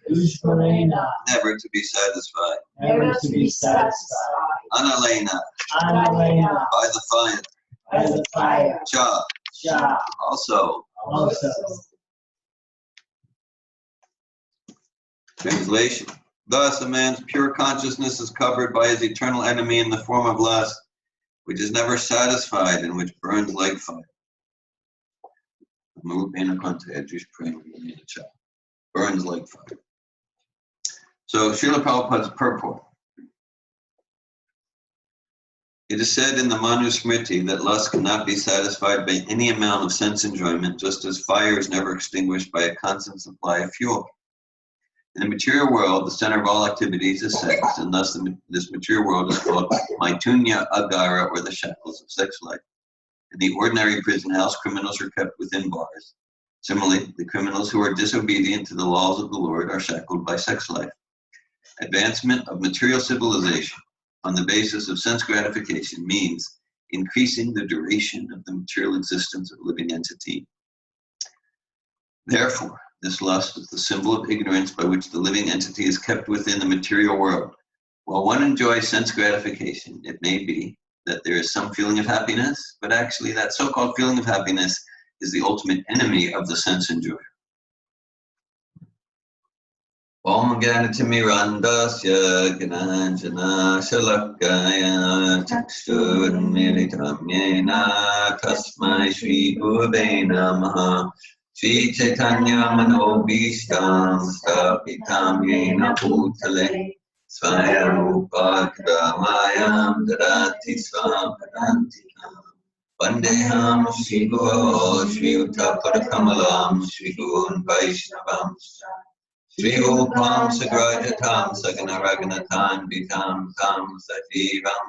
dushparena, never to be satisfied. Analena, by the fire. Cha, also. Translation. Thus, a man's pure consciousness is covered by his eternal enemy in the form of lust, which is never satisfied and which burns like fire. Burns like fire. So, Srila Prabhupada's purport. It is said in the Manusmriti that lust cannot be satisfied by any amount of sense enjoyment, just as fire is never extinguished by a constant supply of fuel. In the material world, the center of all activities is sex, and thus this material world is called Maitunya Agara, or the shackles of sex life. In the ordinary prison house, criminals are kept within bars. Similarly, the criminals who are disobedient to the laws of the Lord are shackled by sex life. Advancement of material civilization on the basis of sense gratification means increasing the duration of the material existence of a living entity. Therefore, this lust is the symbol of ignorance by which the living entity is kept within the material world. While one enjoys sense gratification, it may be that there is some feeling of happiness, but actually that so-called feeling of happiness is the ultimate enemy of the sense enjoyer. Om Ganatimirandasya Gananjana Shalakaya Chakshurmilitam Yena Tasmai Shri Gurave Namaha Shri Chaitanya Manobhishtam Stapitam Yena Bhutale Swayarupakadamayam Dadati Swapadantikam Vandeham Shri Guru Shri Uttaparakamalam Shri Gurun Vaishnavam Shri Upam Sagrajatam Saganaraganatam Vitam Tam Sajivam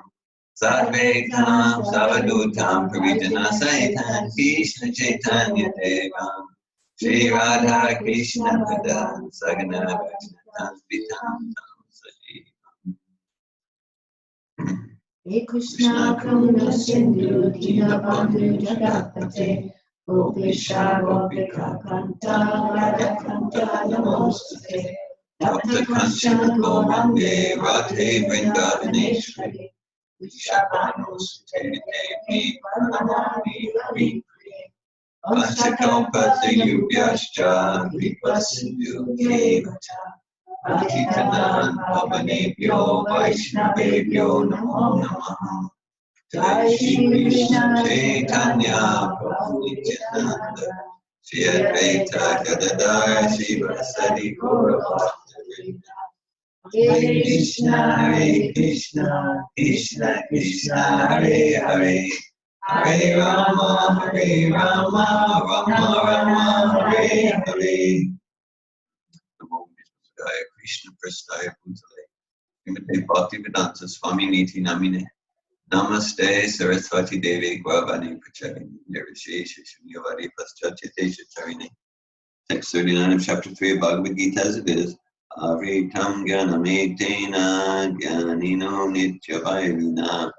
Sadvekam Savadutam Parijana Saitan Krishna Chaitanya Devam Shri Radha Krishna Padam Saganaraganatam Vitam Tam Sajivam Krishna Karuna Sindhu Dinabandhu Jagatpate Gopesha Gopika Kanta Radha Kanta Namostate Tapta Kanchana Gauranga Radhe Vrindavaneshwari Vishapanostate Devi Pranamami Hari Vasakalpatayubhyascha Vipasindhukyevata Patitanan Pavanebhyo Vaishnavebhyo Namo Namaha Jai Shri Krishna Chaitanya Prabhu Nityananda Shri Advaita Gadadhar Srivasadi Gaura Bhakta-vrinda Hare Krishna Krishna Krishna Hare Hare Hare Rama Rama Rama Hare Hare Namo Vishnu Krishna Prasthaya Bhutale Srimate Bhaktivedanta Swami Niti Namine Namaste Saraswati Devi Gravani Pracharini Nirvishesha Shunyavadi Paschatitesha Charini. Text 39 of chapter 3 of Bhagavad-gita as it is. Avritam Gyanametena Gyanino Nityavairuna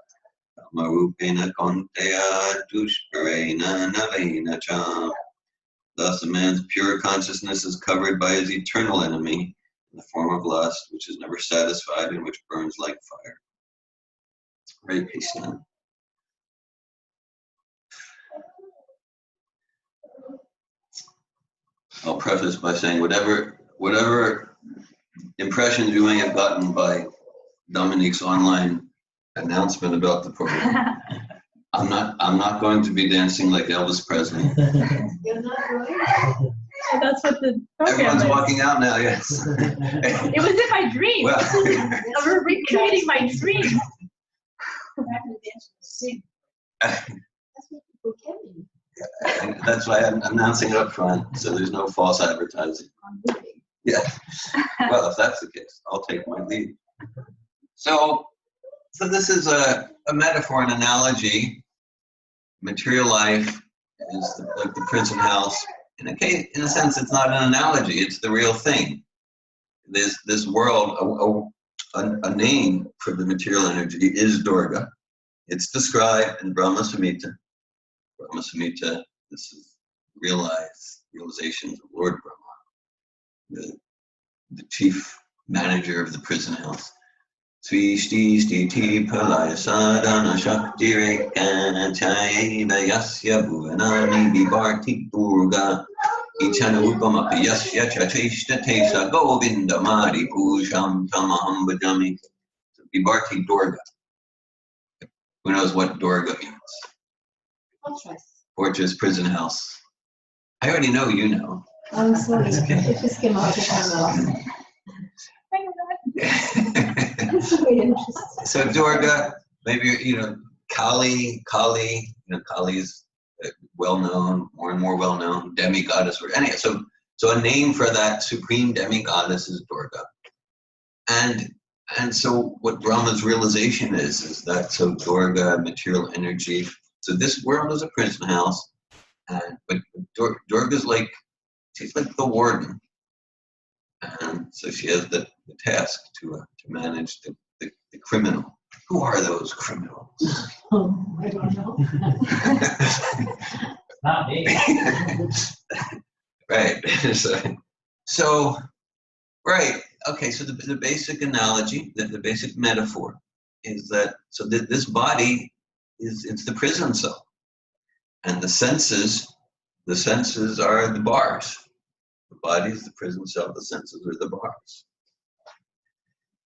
Kamarupena Konteya Dushparena Navena Cham. Thus a man's pure consciousness is covered by his eternal enemy in the form of lust, which is never satisfied and which burns like fire. Hare Krishna. I'll preface by saying whatever impressions you may have gotten by Dominique's online announcement about the program, I'm not going to be dancing like Elvis Presley. You're not going? So that's what the program Everyone's is. walking out now, yes. It was in my dream. Well, We're recreating my dream. That's what people can do. and that's why I'm announcing it up front, so there's no false advertising. Yeah. Well, if that's the case, I'll take my lead. So this is a metaphor, an analogy. Material life is like the prison house. In a sense, it's not an analogy; it's the real thing. This world, a name for the material energy is Durga. It's described in Brahma Samhita. Brahma Samhita, this is realizations of Lord Brahma. the chief manager of the prison house. Svishti stiti palaya sadhana shakti rekantayeva yasya bhuvanani vibharti durga ichana upamapi yasya chacheshta tesa govinda mari pusham tamaham bhajami. Vibharti Durga. Who knows what Durga means? Fortress. Fortress, prison house. I already know you know. I'm sorry, it just came out of my mouth. It's very interesting. So Durga, maybe Kali, Kali is well known, more and more well known demigoddess. Anyway, so a name for that supreme demigoddess is Durga, and so what Brahma's realization is that so Durga, material energy. So this world is a prison house, but Durga's she's like the warden, and so she has the task to manage the criminal. Who are those criminals? Oh, I don't know. Not me. Right. So right. Okay. So the basic analogy, the basic metaphor, is that this body it's the prison cell, and the senses are the bars. The body is the prison cell. The senses are the bars,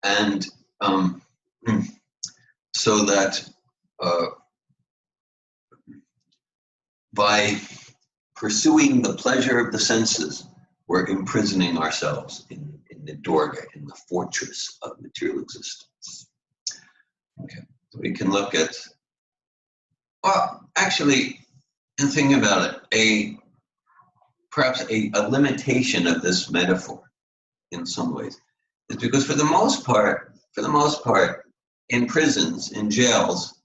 and so that by pursuing the pleasure of the senses, we're imprisoning ourselves in the Durga, in the fortress of material existence. Okay, so we can look at, well, actually, in thinking about it, perhaps a limitation of this metaphor in some ways is because for the most part, in prisons, in jails,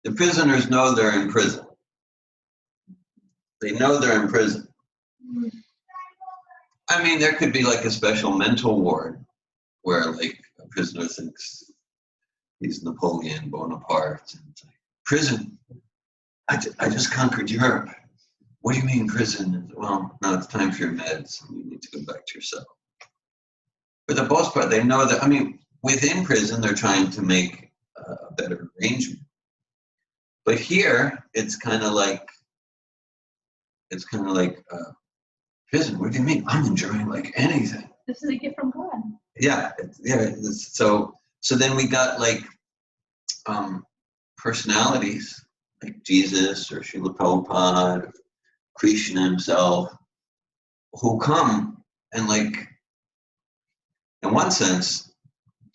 the prisoners know they're in prison. They know they're in prison. I mean, there could be like a special mental ward where like a prisoner thinks he's Napoleon Bonaparte. And it's like, prison? I just conquered Europe. What do you mean prison? Well, now it's time for your meds. You need to go back to your cell. For the most part, they know that, I mean, within prison, they're trying to make a better arrangement. But here, it's kind of like, prison, what do you mean? I'm enjoying like anything. This is a gift from God. Yeah. So then we got like personalities like Jesus or Srila Prabhupada, or Krishna himself, who come and like, in one sense,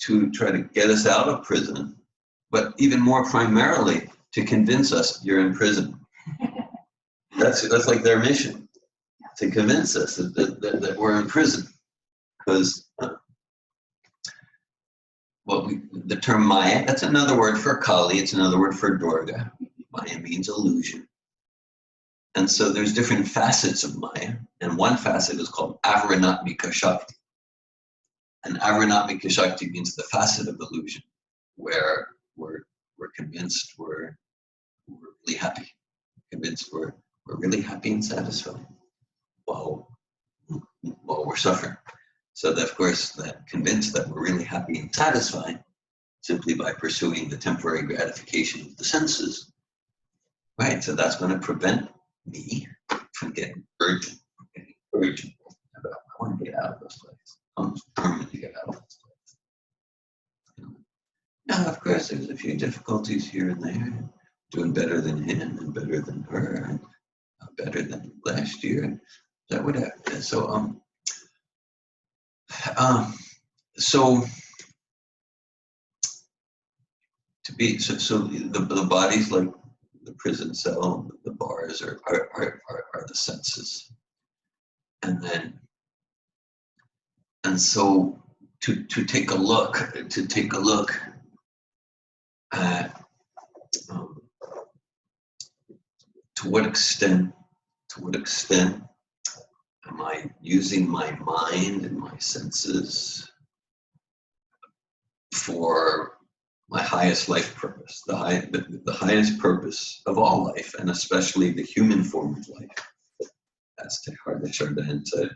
to try to get us out of prison, but even more primarily to convince us you're in prison. That's like their mission, to convince us that we're in prison. Because the term Maya, that's another word for Kali, it's another word for Durga. Maya means illusion. And so there's different facets of Maya, and one facet is called Avaranatmika Shakti. And Avaranatmika Shakti means the facet of illusion, where we're convinced we're really happy, convinced we're really happy and satisfied while we're suffering. So that, of course, that convinced that we're really happy and satisfied simply by pursuing the temporary gratification of the senses, right? So that's going to prevent me from getting urgent about, I want to get out of this place. I'm determined to get out of this place. Now, of course, there's a few difficulties here and there. Doing better than him and better than her and better than last year. That would happen. So the body's like the prison cell. The bars are the senses, and so to take a look at to what extent am I using my mind and my senses for my highest life purpose, the highest purpose of all life, and especially the human form of life. As Teilhard de Chardin said,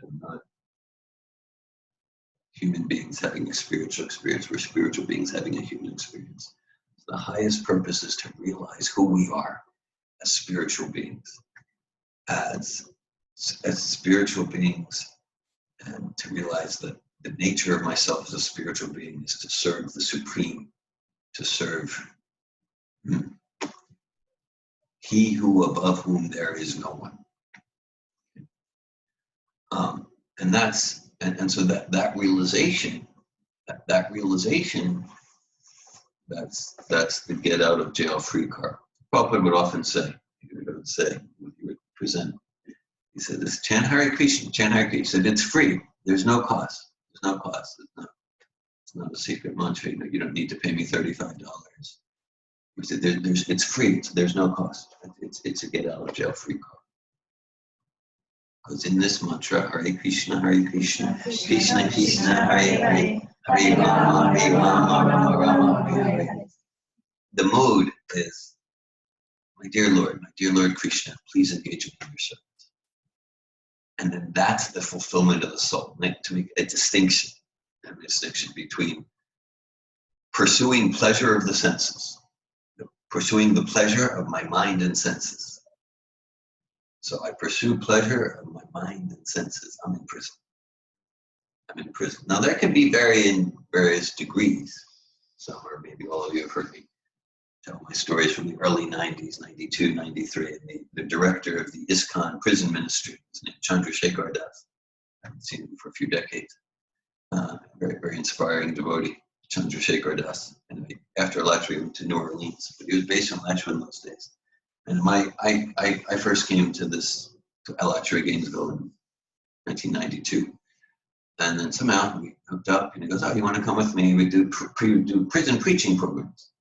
human beings having a spiritual experience. We're spiritual beings having a human experience. The highest purpose is to realize who we are as spiritual beings, as spiritual beings, and to realize that the nature of myself as a spiritual being is to serve the Supreme, to serve He who above whom there is no one. And that's so that realization, that's the get out of jail free card. Prabhupada would often say, he would present, he said, this chant Hare Krishna, chant Hare Krishna. He said, it's free. There's no cost. There's no cost. It's not a secret mantra. You don't need to pay me $35. He said, it's free. There's no cost. It's a get out of jail free card. Because in this mantra, Hare Krishna, Krishna Krishna, Hare Hare, Hare Rama, Rama Rama, Hare Hare. The mood is, my dear Lord Krishna, please engage me in your service. And then that's the fulfillment of the soul, to make a distinction between pursuing pleasure of the senses, pursuing the pleasure of my mind and senses. So I pursue pleasure of my mind and senses. I'm in prison. Now that can be in various degrees. Some, or maybe all of you have heard me tell my stories from the early 90s, 92, 93. And the director of the ISKCON prison ministry, his name Chandrasekhar Das. I haven't seen him for a few decades. Very, very inspiring devotee, Chandrasekhar Das. And after Alachua, he went to New Orleans, but he was based in Alachua in those days. And I first came to Alachua, Gainesville in 1992. And then somehow we hooked up, and he goes, oh, you want to come with me? We do prison preaching programs.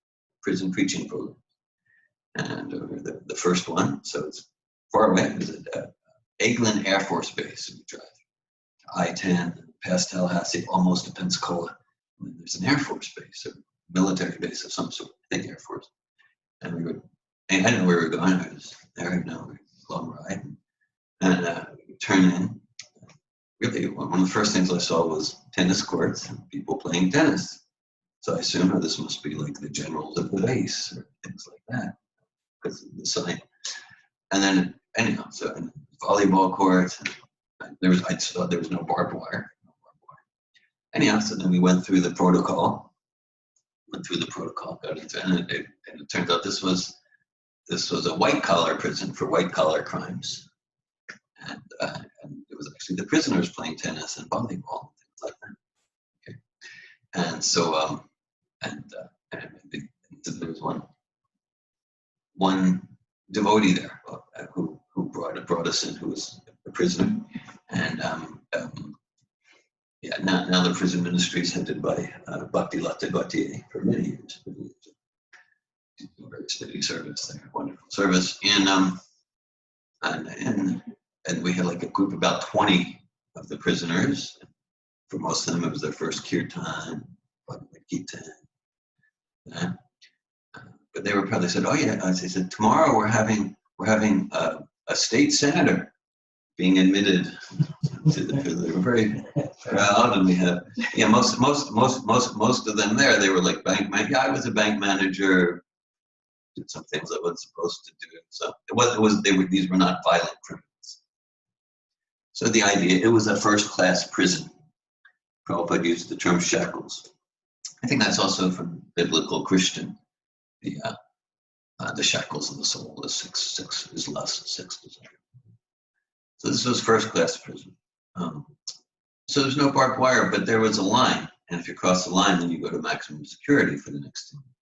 And the first one, so it's far away, it was at Eglin Air Force Base. We drive to I-10, past Tallahassee, almost to Pensacola. And there's an Air Force base, or military base of some sort, I think Air Force. And I didn't know where we were going. I was there, long ride. And we turn in. Really, one of the first things I saw was tennis courts and people playing tennis. So I assumed, oh, this must be like the generals of the base or things like that, because of the sign. And then, anyhow, so volleyball courts. I saw there was no barbed wire. Anyhow, so then we went through the protocol. Got into and it turned out this was a white-collar prison for white-collar crimes. And it was actually the prisoners playing tennis and volleyball and things like that. Okay. And so, there was one devotee there who brought us in, who was a prisoner. And now the prison ministry is headed by Bhakti Lata Gautier for many years. Very steady service there, wonderful service. And we had like a group, about 20 of the prisoners. For most of them, it was their first kirtan, Bhagavad-gita. But they were probably said, oh yeah, they said, tomorrow we're having a state senator being admitted to the prison. They were very proud, and we had, most of them there, they were like bank man. Yeah, I was a bank manager, did some things I wasn't supposed to do. So these were not violent criminals. So the idea, it was a first-class prison. Prabhupada used the term shackles. I think that's also from biblical Christian. The shackles of the soul is six is lust, six desire. So this was first-class prison. So there's no barbed wire, but there was a line, and if you cross the line, then you go to maximum security for the next 10 years.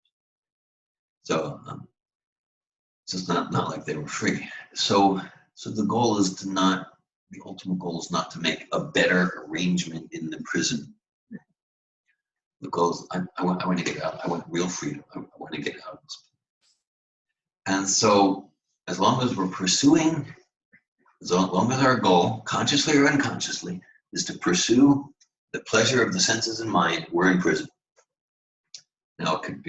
So it's not like they were free. So the goal is the ultimate goal is not to make a better arrangement in the prison. The goal is, I want to get out. I want real freedom. I want to get out of this place. And so, as long as we're pursuing, as long as our goal, consciously or unconsciously, is to pursue the pleasure of the senses and mind, we're in prison. Now, it could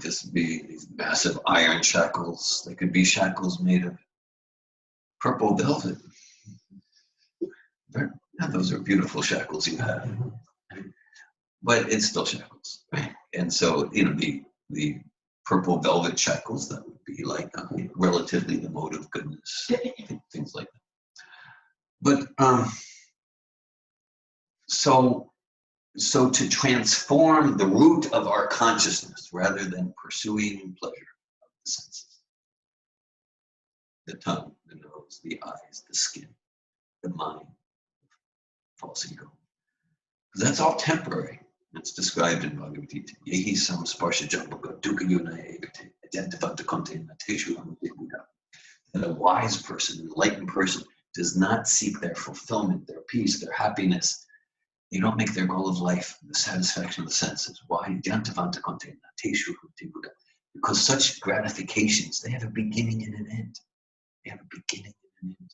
just be these massive iron shackles. They could be shackles made of purple velvet. Yeah, those are beautiful shackles you have. but it's still shackles, right? And so, you know, the purple velvet shackles, that would be like relatively the mode of goodness, things like that. But so to transform the root of our consciousness rather than pursuing pleasure of the senses, the tongue, the nose, the eyes, the skin, the mind, false ego, that's all temporary. It's described in Bhagavad-gita. Yehi sam sparsha jambaka dukkha yunaya evate identifanta kontena teshu amute buddha. That a wise person, an enlightened person, does not seek their fulfillment, their peace, their happiness. They don't make their goal of life the satisfaction of the senses. Why? Because such gratifications, they have a beginning and an end. They have a beginning and an end.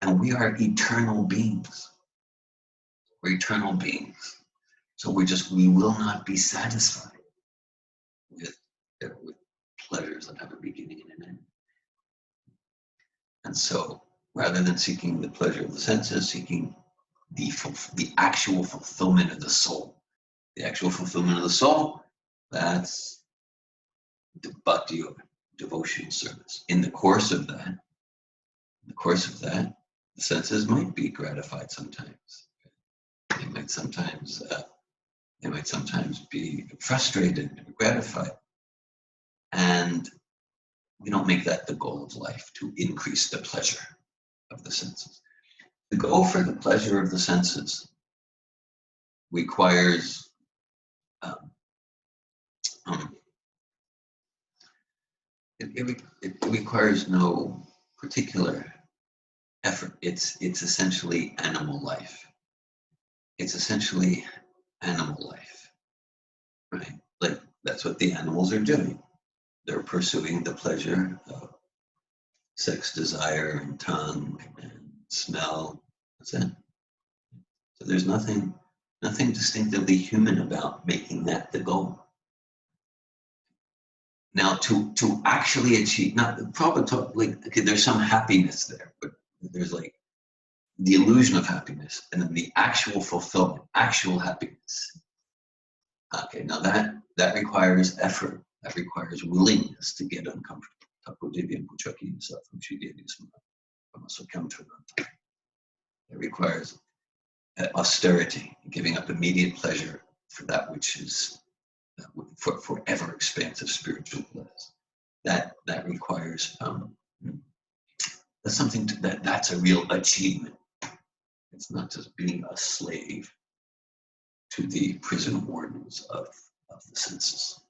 And we are eternal beings. We're eternal beings. So we will not be satisfied with pleasures that have a beginning and an end. And so, rather than seeking the pleasure of the senses, seeking the actual fulfillment of the soul. The actual fulfillment of the soul, that's the bhakti yoga, devotional service. In the course of that, the senses might be gratified sometimes. They might sometimes be frustrated, gratified. And we don't make that the goal of life, to increase the pleasure of the senses. To go for the pleasure of the senses requires it requires no particular effort. It's essentially animal life. It's essentially animal life, right? Like that's what the animals are doing. They're pursuing the pleasure of sex, desire, and tongue, and smell. That's it. So there's nothing distinctively human about making that the goal. Now, to actually achieve, not probably like, okay, there's some happiness there, but there's like the illusion of happiness, and then the actual fulfillment, actual happiness. Okay, now that requires effort. That requires willingness to get uncomfortable. It requires austerity, giving up immediate pleasure for that which is for forever expansive spiritual bliss. That requires that's something that's a real achievement. It's not just being a slave to the prison wardens of the senses.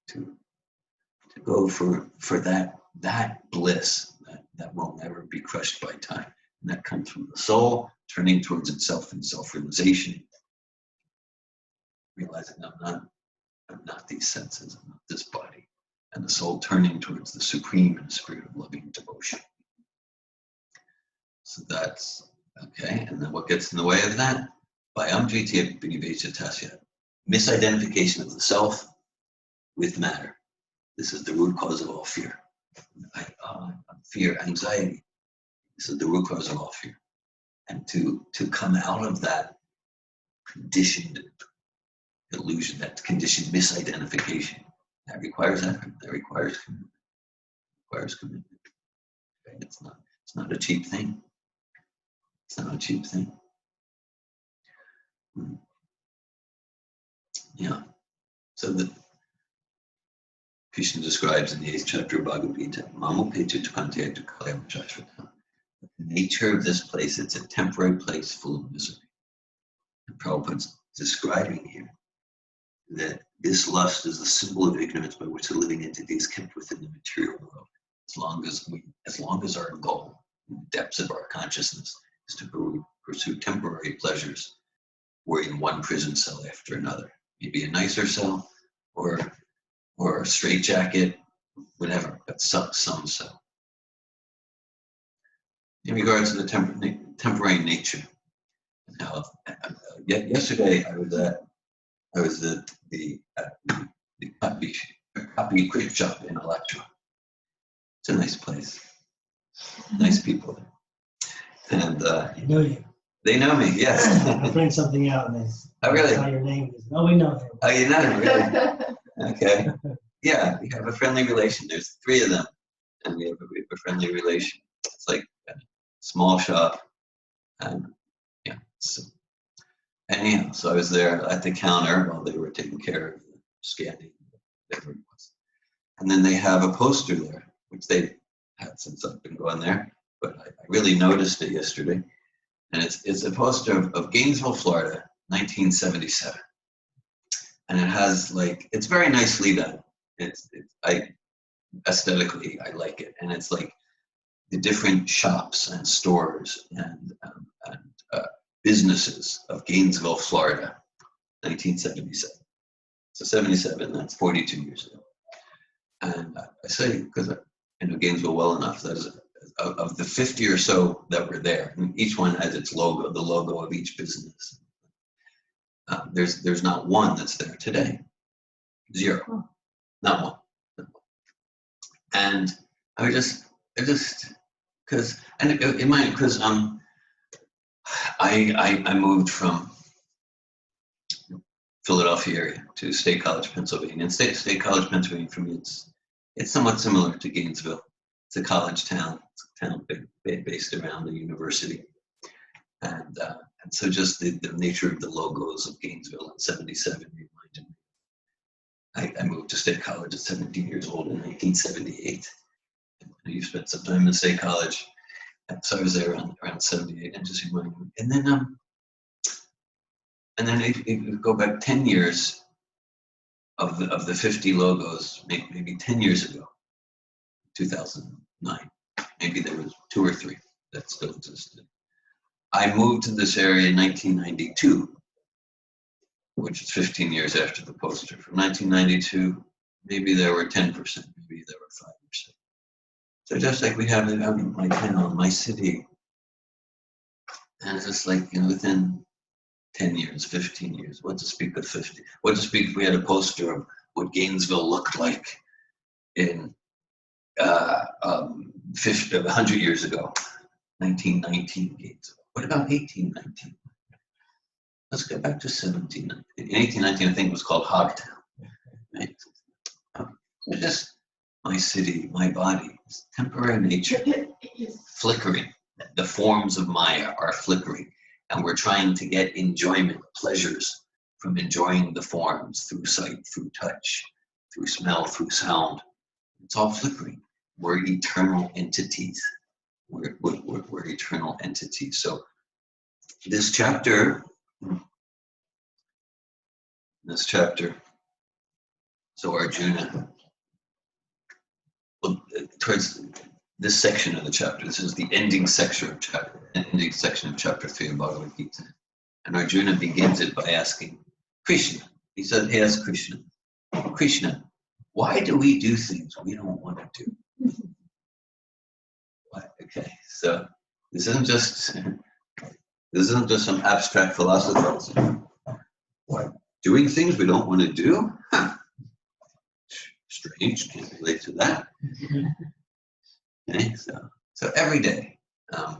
To go for that bliss that will never be crushed by time. And that comes from the soul turning towards itself in self-realization, realizing I'm not these senses, I'm not this body, and the soul turning towards the supreme in a spirit of loving devotion. So that's okay. And then what gets in the way of that? Misidentification of the self with matter. This is the root cause of all fear. Fear, anxiety. This is the root cause of all fear. And to come out of that conditioned illusion, that conditioned misidentification, that requires effort, that requires commitment. Okay? It's not a cheap thing. It's not a cheap thing. Yeah. So the Krishna describes in the 8th chapter of Bhagavad-gita, the nature of this place, it's a temporary place full of misery. And Prabhupada's describing here that this lust is the symbol of ignorance by which the living entity is kept within the material world. As long as our goal, in the depths of our consciousness, is to pursue temporary pleasures, we're in one prison cell after another. Maybe a nicer cell, or a straitjacket, whatever, but some cell. In regards to the temporary nature, now, yesterday I was at the copy quick shop in Electra. It's a nice place, nice people there, and I know you. They know me, yes. I'll print something out and Oh, really? saw your name. Oh, we know him. Oh, you know him, really? Okay. Yeah, we have a friendly relation. There's 3 of them, and we have a friendly relation. It's like a small shop, and yeah. So anyhow, so I was there at the counter while they were taking care of the scanning, whatever it was. And then they have a poster there, which they've had since I've been going there, but I really noticed it yesterday. And it's a poster of Gainesville, Florida, 1977. And it has like, it's very nicely done. Aesthetically, I like it. And it's like the different shops and stores and businesses of Gainesville, Florida, 1977. So 77, that's 42 years ago. And I say, because I know Gainesville well enough, that of the 50 or so that were there, and each one has its logo, the logo of each business. There's not one that's there today. 0. Not one. And I just because I moved from Philadelphia area to State College, Pennsylvania. And State College, Pennsylvania, for me, it's somewhat similar to Gainesville. It's a college town. It's a town based around the university. And so just the nature of the logos of Gainesville in 77 reminded me. I moved to State College at 17 years old in 1978. You spent some time in State College. And so I was there around 78 and just reminded me. And then if you go back 10 years of the 50 logos, maybe 10 years ago, 2009, maybe there was 2 or 3 that still existed. I moved to this area in 1992, which is 15 years after the poster. From 1992, maybe there were 10%, maybe there were 5%. So just like we have in my town, my city, and it's just like, within 10 years, 15 years, what to speak of 50? What to speak if we had a poster of what Gainesville looked like in 100 years ago, 1919 Gainesville. What about 1819? Let's go back to 1719. In 1819, I think it was called Hogtown. Right? So just my city, my body, temporary nature, flickering. The forms of Maya are flickering. And we're trying to get enjoyment, pleasures from enjoying the forms through sight, through touch, through smell, through sound. It's all flickering. We're eternal entities. We're eternal entities. So this chapter, so Arjuna, well, towards this section of the chapter, this is the ending section of chapter 3 of Bhagavad-gita. And Arjuna begins it by asking Krishna. He asks Krishna, why do we do things we don't want to do? Why? Okay, so this isn't just some abstract philosophy. Why? Doing things we don't want to do? Huh. Strange, can't relate to that. Okay, so every day,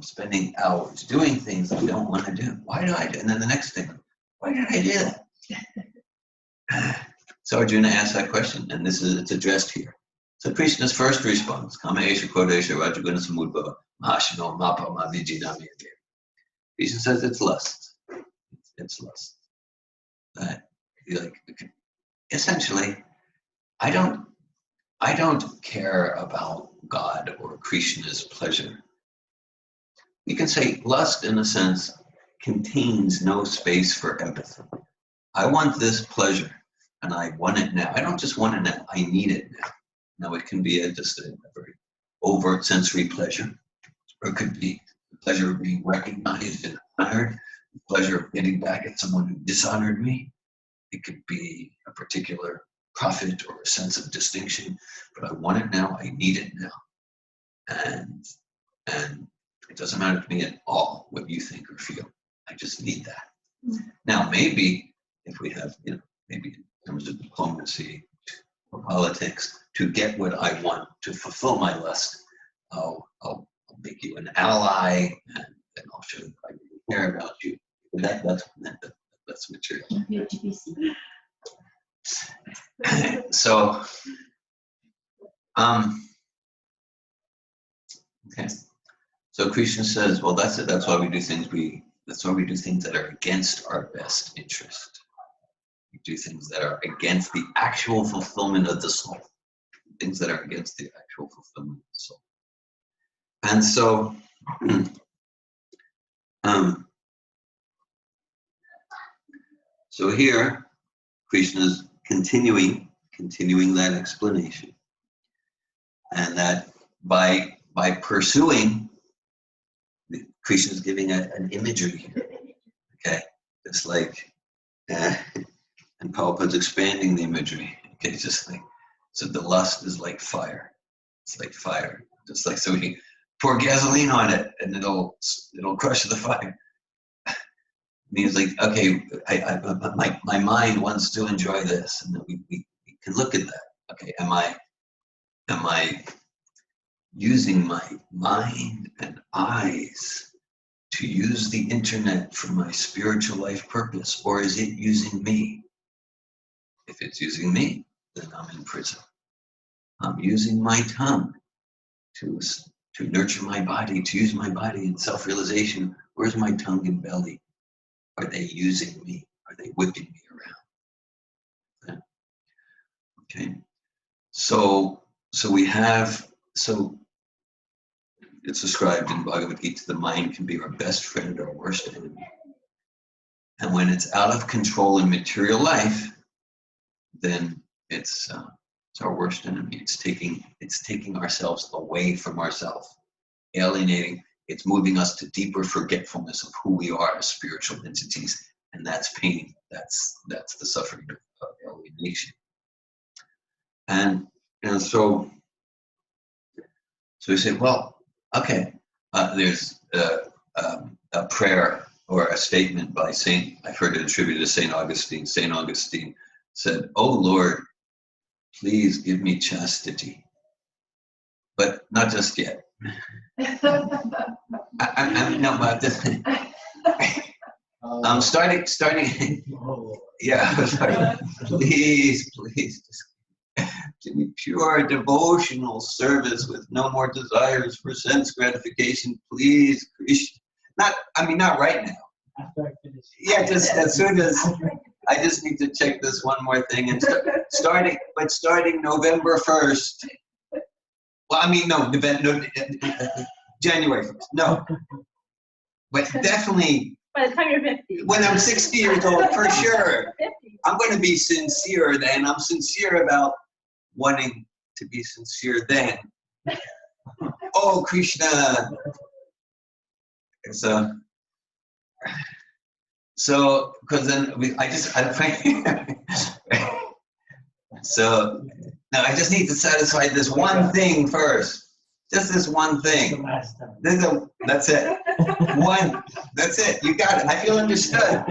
spending hours doing things we don't want to do. Why do I do? And then the next thing, why did I do that? So Arjuna asks that question, and it's addressed here. So Krishna's first response, Kama Esha Krodesha Rajaguna Samudbhava Mahashino Mapa Mavijinami. Krishna says it's lust. It's lust. Essentially, I don't care about God or Krishna's pleasure. You can say lust, in a sense, contains no space for empathy. I want this pleasure, and I want it now. I don't just want it now, I need it now. Now, it can be just a very overt sensory pleasure, or it could be the pleasure of being recognized and honored, the pleasure of getting back at someone who dishonored me. It could be a particular profit or a sense of distinction, but I want it now, I need it now. And it doesn't matter to me at all what you think or feel. I just need that. Now, maybe if we have, maybe in terms of diplomacy or politics, to get what I want, to fulfill my lust, I'll make you an ally, and I'll show you I really care about you. That's material. So, okay. So Krishna says, well, that's it. That's why we do things. That's why we do things that are against our best interest. We do things that are against the actual fulfillment of the soul. Things that are against the actual fulfillment of the soul. And so, so here, Krishna is continuing that explanation, and that by pursuing, Krishna is giving an imagery here. Okay, it's like, and Prabhupada's expanding the imagery. Okay, just like, so the lust is like fire. It's like fire, just like, so we pour gasoline on it, and it'll crush the fire. Means like, okay, my mind wants to enjoy this, and then we can look at that. Okay, am I using my mind and eyes to use the internet for my spiritual life purpose, or is it using me? If it's using me, then I'm in prison. I'm using my tongue to nurture my body, to use my body in self-realization. Where's my tongue and belly? Are they using me? Are they whipping me around? Okay. So it's described in Bhagavad-gita, the mind can be our best friend or worst enemy. And when it's out of control in material life, then it's our worst enemy. It's taking ourselves away from ourselves, alienating. It's moving us to deeper forgetfulness of who we are as spiritual entities, and that's pain. That's the suffering of alienation. And so we say, well, okay. There's a prayer or a statement by I've heard it attributed to Saint Augustine. Saint Augustine said, "Oh Lord, please give me chastity, but not just yet." I'm starting. Yeah, sorry. Please, just give me pure devotional service with no more desires for sense gratification, please, Krishna. Not right now. After I finish. Yeah, just as soon as I just need to check this one more thing, and starting November 1st. Well, no, January 1st. No, but definitely. By the time you're 50. When I'm 60 years old, for sure. I'm going to be sincere then. I'm sincere about wanting to be sincere then. Oh, Krishna. So, because then so now I just need to satisfy this one thing first. Just this one thing. That's it. That's it. You got it. I feel understood.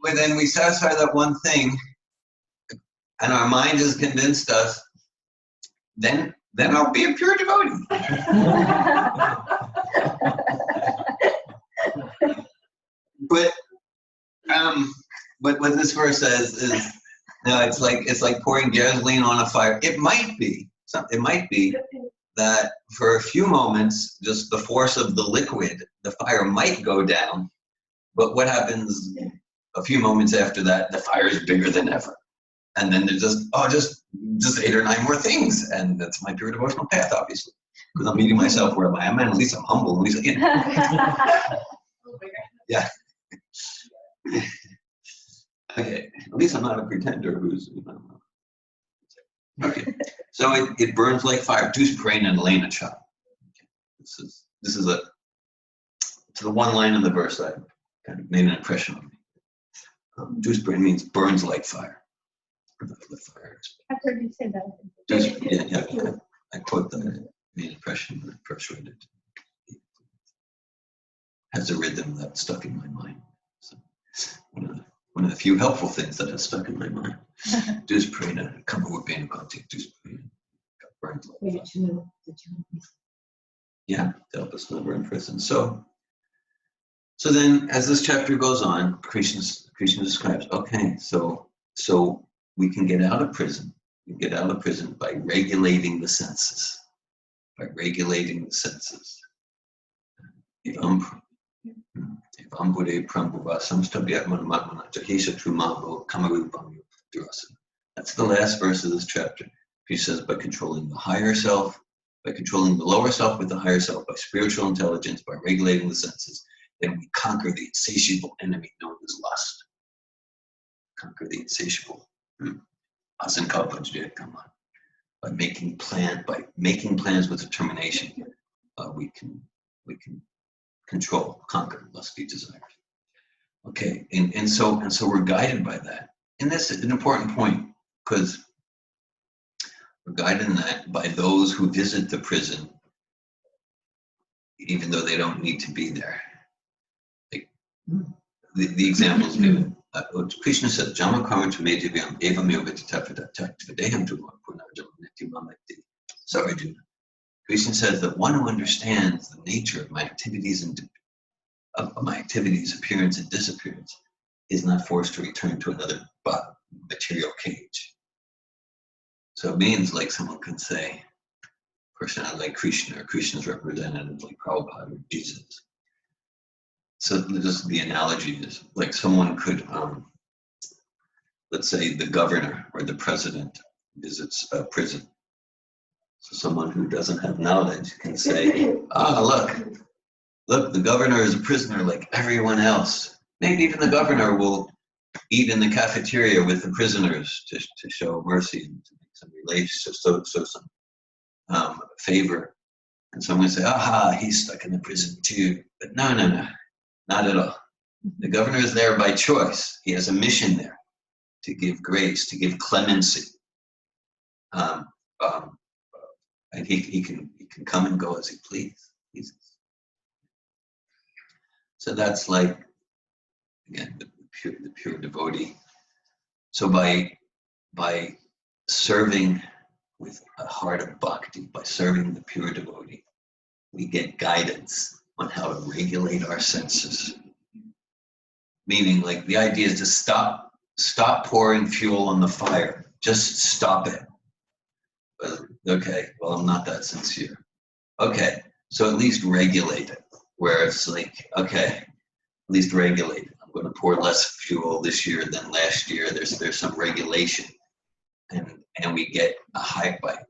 But then we satisfy that one thing, and our mind has convinced us, then I'll be a pure devotee. But what this verse says is, it's like pouring gasoline on a fire. It might be that for a few moments, just the force of the liquid, the fire might go down. But what happens a few moments after that? The fire is bigger than ever. And then there's just 8 or 9 more things. And that's my pure devotional path, obviously. Because I'm meeting myself where I am, and at least I'm humble. At least, yeah. Okay. At least I'm not a pretender who's, Okay. So it burns like fire. Dus praying and Elena child. Okay. This is to the one line in the verse that kind of made an impression on me. Dus praying means burns like fire. The fire. I've heard you say that. Yeah. I quote that. It made an impression when I first read it. It has a rhythm that stuck in my mind. So one of the few helpful things that has stuck in my mind. Dus praying, come over pain contact. Dus praying. Burns like fire. Yeah, to help us know we're in prison. So So then, as this chapter goes on, Krishna describes, okay, so we can get out of prison. We get out of prison by regulating the senses. By regulating the senses. That's the last verse of this chapter. He says, by controlling the higher self, by controlling the lower self with the higher self, by spiritual intelligence, by regulating the senses, then we conquer the insatiable enemy known as lust. Conquer the insatiable. By making plans with determination, we can control, conquer lusty desires. Okay, and so we're guided by that. And that's an important point, because we're guided in that by those who visit the prison, even though they don't need to be there. Like the examples given. Krishna said, "Jama karma tumedevyam evam yogati tatvideham tu punarjamaneti mamati." So Arjuna, Krishna says that one who understands the nature of my activities and of my activities, appearance and disappearance, is not forced to return to another material cage. So it means, like, someone can say, person like Krishna, or Krishna's representative like Prabhupada or Jesus. So just the analogy is like someone could, let's say the governor or the president visits a prison. So someone who doesn't have knowledge can say, look, the governor is a prisoner like everyone else. Maybe even the governor will eat in the cafeteria with the prisoners to show mercy and to make some relation, so some favor. And someone would say, aha, he's stuck in the prison too. But no, not at all. The governor is there by choice. He has a mission there to give grace, to give clemency. And he can come and go as he pleases. So that's like, again, the pure devotee. So by serving with a heart of bhakti, by serving the pure devotee, we get guidance on how to regulate our senses. Meaning, like, the idea is to stop pouring fuel on the fire. Just stop it. Okay, well, I'm not that sincere. Okay, so at least regulate it. Where it's like, okay, at least regulate it. I'm going to pour less fuel this year than last year. There's some regulation, and we get a high by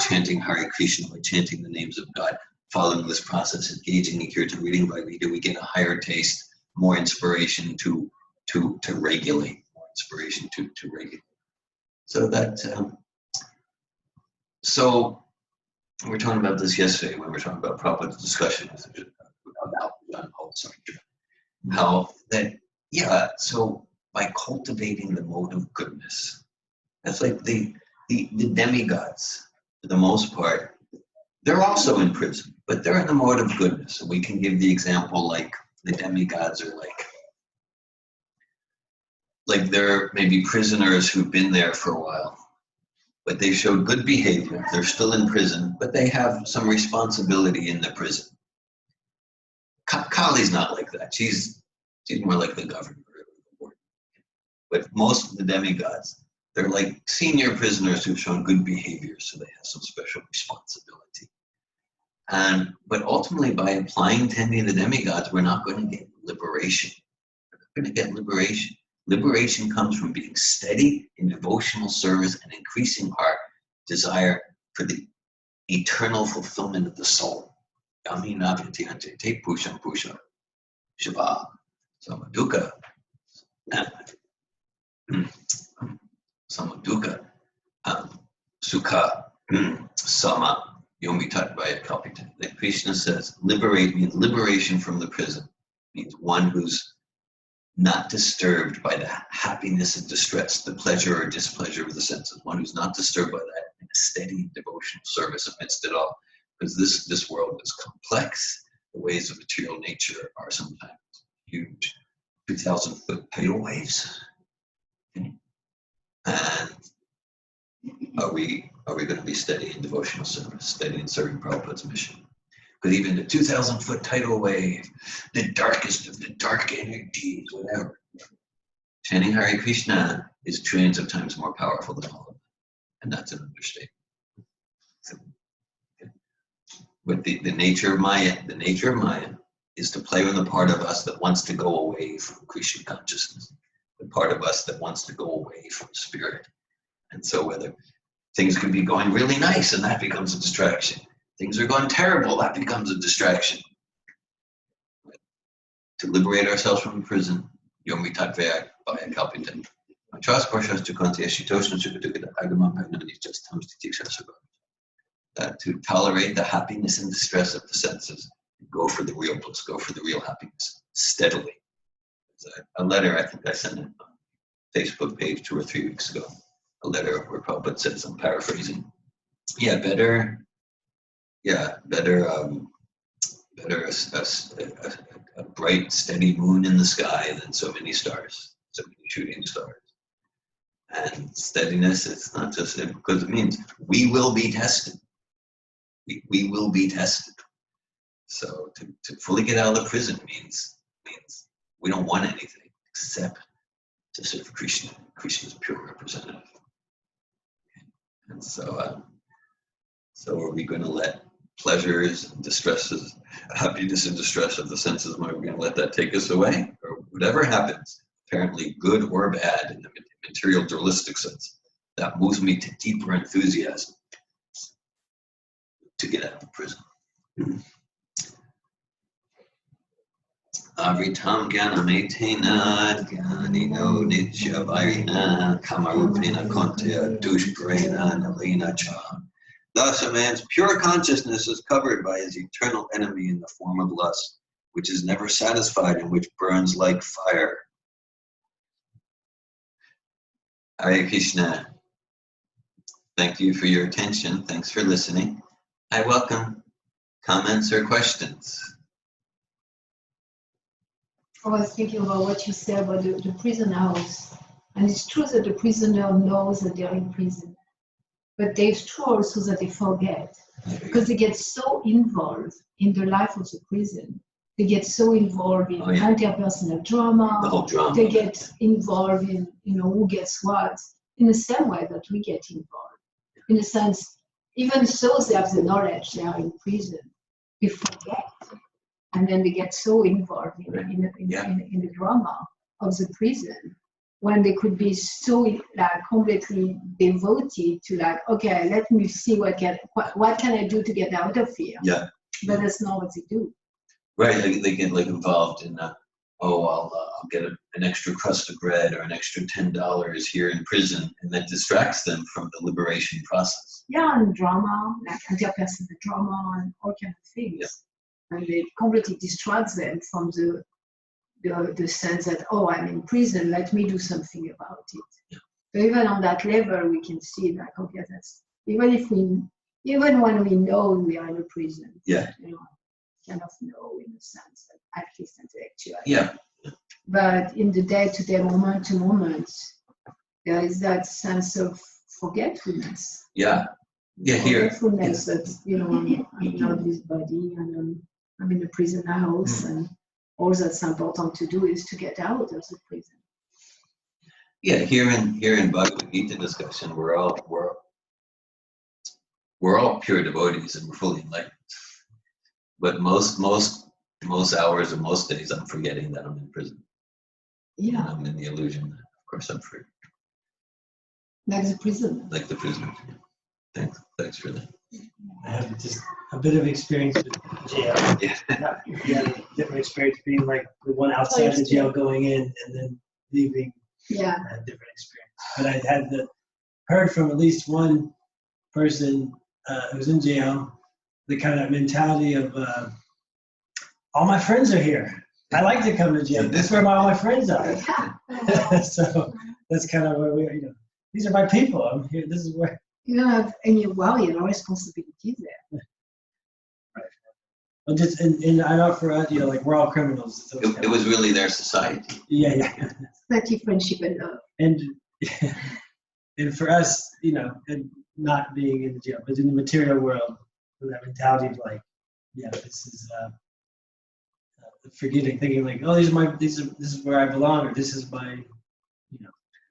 chanting Hare Krishna, by chanting the names of God, following this process, engaging in kirtan, reading Bhagavad-gita, we get a higher taste, more inspiration to regulate, more inspiration to regulate. So that so we were talking about this yesterday when we were talking about Prabhupada's discussion about how that, yeah, so by cultivating the mode of goodness, that's like the demigods, for the most part, they're also in prison, but they're in the mode of goodness. And we can give the example, like the demigods are like they're maybe prisoners who've been there for a while, but they showed good behavior. They're still in prison, but they have some responsibility in the prison. Kali's not like that. She's more like the governor. But most of the demigods, they're like senior prisoners who've shown good behavior, so they have some special responsibility. But ultimately, by applying to any of the demigods, we're not going to get liberation. We're not going to get liberation. Liberation comes from being steady in devotional service and increasing our desire for the eternal fulfillment of the soul. Yami pusha shiva samaduka sukha sama yomitat by kapita. That Krishna says, liberate means liberation from the prison, means one who's not disturbed by the happiness and distress, the pleasure or displeasure of the senses, one who's not disturbed by that, in a steady devotional service amidst it all. Because this world is complex. The ways of material nature are sometimes huge, 2,000-foot tidal waves. Okay. And are we going to be steady in devotional service, steady in serving Prabhupada's mission? Could even the 2,000-foot tidal wave, the darkest of the dark energies, whatever. Chanting Hare Krishna is trillions of times more powerful than all of them. And that's an understatement. So, but the nature of Maya is to play with the part of us that wants to go away from Krishna consciousness, the part of us that wants to go away from spirit. And so whether things could be going really nice and that becomes a distraction. Things are going terrible, that becomes a distraction. To liberate ourselves from prison, Yom Mitatveyak Bhaya Kalpitan. That to tolerate the happiness and distress of the senses, go for the real bliss, go for the real happiness, steadily. A letter, I think I sent it on Facebook page 2 or 3 weeks ago. A letter where Prabhupada says, I'm paraphrasing. Better a bright, steady moon in the sky than so many stars, so many shooting stars. And steadiness, it's not just because it means we will be tested. We will be tested. So to fully get out of the prison means we don't want anything except to serve Krishna. Krishna's pure representative. And so are we going to let pleasures and distresses, happiness and distress of the senses, are we going to let that take us away? Or whatever happens, apparently good or bad in the material dualistic sense, that moves me to deeper enthusiasm to get out of prison. Avritam Gyanametena Gyanino Nitya Vairina Kamarupena Kontya Dushprena Nalina Cha. Thus, a man's pure consciousness is covered by his eternal enemy in the form of lust, which is never satisfied and which burns like fire. Hare Krishna. Thank you for your attention. Thanks for listening. I welcome comments or questions. I was thinking about what you said about the prison house. And it's true that the prisoner knows that they're in prison. But it's true also that they forget. Because they get so involved in the life of the prison. They get so involved in interpersonal drama. The whole drama. They get involved in, who gets what. In the same way that we get involved. In a sense, even so they have the knowledge they are in prison. They forget. And then they get so involved in the drama of the prison when they could be so completely devoted to okay, let me see what can I do to get out of here. Yeah. But that's not what they do. Right, they get involved in I'll get an extra crust of bread or an extra $10 here in prison, and that distracts them from the liberation process. Yeah, and drama, interpersonal drama and all kinds of things. Yeah. And it completely distracts them from the sense that, I'm in prison, let me do something about it. Yeah. So even on that level, we can see okay, that's even when we know we are in a prison. Yeah. Kind of know in a sense, at least intellectually. Yeah. But in the day-to-day, moment-to-moment, there is that sense of forgetfulness. Yeah. Yeah. Forgetfulness that I'm not this body and I'm in a prison house, and all that's important to do is to get out of the prison. Yeah, here in Bhagavad-gita discussion, we're all pure devotees and we're fully enlightened. But most hours of most days, I'm forgetting that I'm in prison. Yeah, and I'm in the illusion that, of course, I'm free. Like the prison. Like the prisoner. Thanks for that. I have just a bit of experience with jail. Yeah, different experience being the one outside the jail going in and then leaving. Yeah. I had different experience. But I had heard from at least one person who's in jail, the kind of mentality of all my friends are here. I like to come to jail. This is where all my friends are. So that's kind of where these are my people. I'm here. This is where. You don't have any worry and responsibilities there. Right. Well, just and I know for us, we're all criminals. It was really their society. Yeah. Like friendship and love. And for us, and not being in the jail, but in the material world, with that mentality of yeah, this is forgetting, thinking like, oh, this is where I belong, or this is my,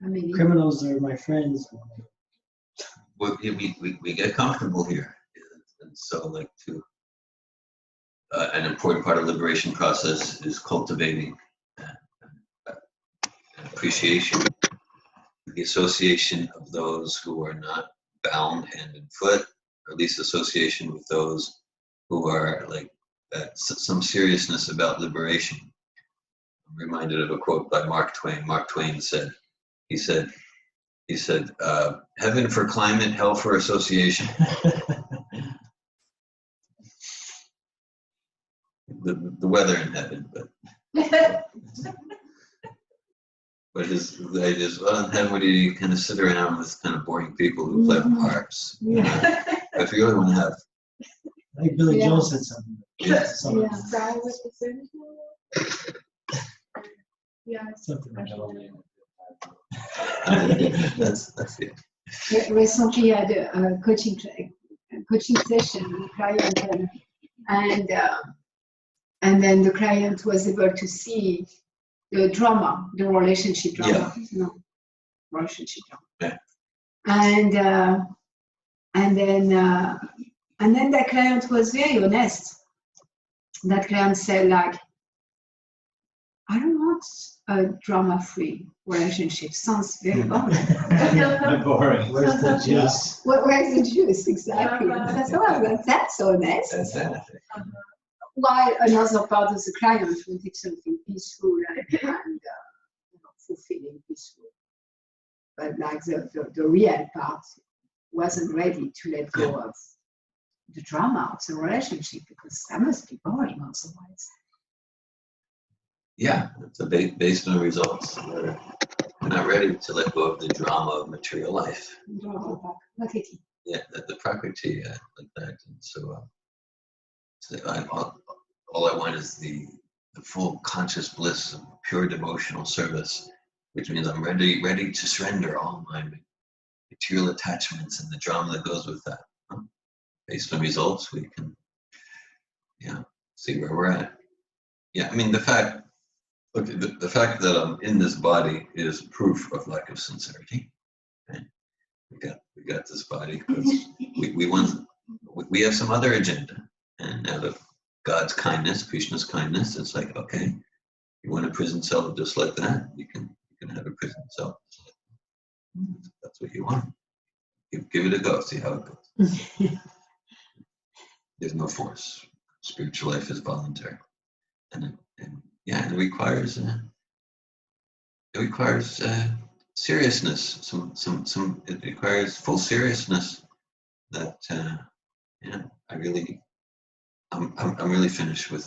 I mean, criminals are my friends. We get comfortable here, and so like an important part of liberation process is cultivating appreciation, the association of those who are not bound hand and foot, or at least association with those who are like some seriousness about liberation. I'm reminded of a quote by Mark Twain. Mark Twain said, he said, heaven for climate, hell for association. The weather in heaven, but his idea is, well, in heaven, you kind of sit around with kind of boring people who play the harps. Yeah. If you really want to have, I think Billy Joel said something. yeah, Something like that's it. Recently, I had a coaching session with a client, and then the client was able to see the drama, the relationship drama, relationship drama, and then the client was very honest. That client said, like, I don't want a drama-free relationship. Sounds very boring. Boring. Where's the juice? Where's the juice? Exactly. That's honest. That's it. While another part of the client wanted something peaceful and fulfilling, peaceful. But like the real part wasn't ready to let go of the drama of the relationship, because that must be boring otherwise. Yeah, it's based on results. We're not ready to let go of the drama of material life. Yeah, the prakriti, like that. And so, all I want is the full conscious bliss of pure devotional service, which means I'm ready to surrender all my material attachments and the drama that goes with that. Based on results, we can, see where we're at. Yeah, I mean, the fact that I'm in this body is proof of lack of sincerity. Right? We got this body because we have some other agenda, and out of God's kindness, Krishna's kindness, it's like, okay, you want a prison cell just like that, you can have a prison cell. That's what you want. Give it a go. See how it goes. There's no force. Spiritual life is voluntary, and it requires seriousness. It requires full seriousness. That I'm really finished with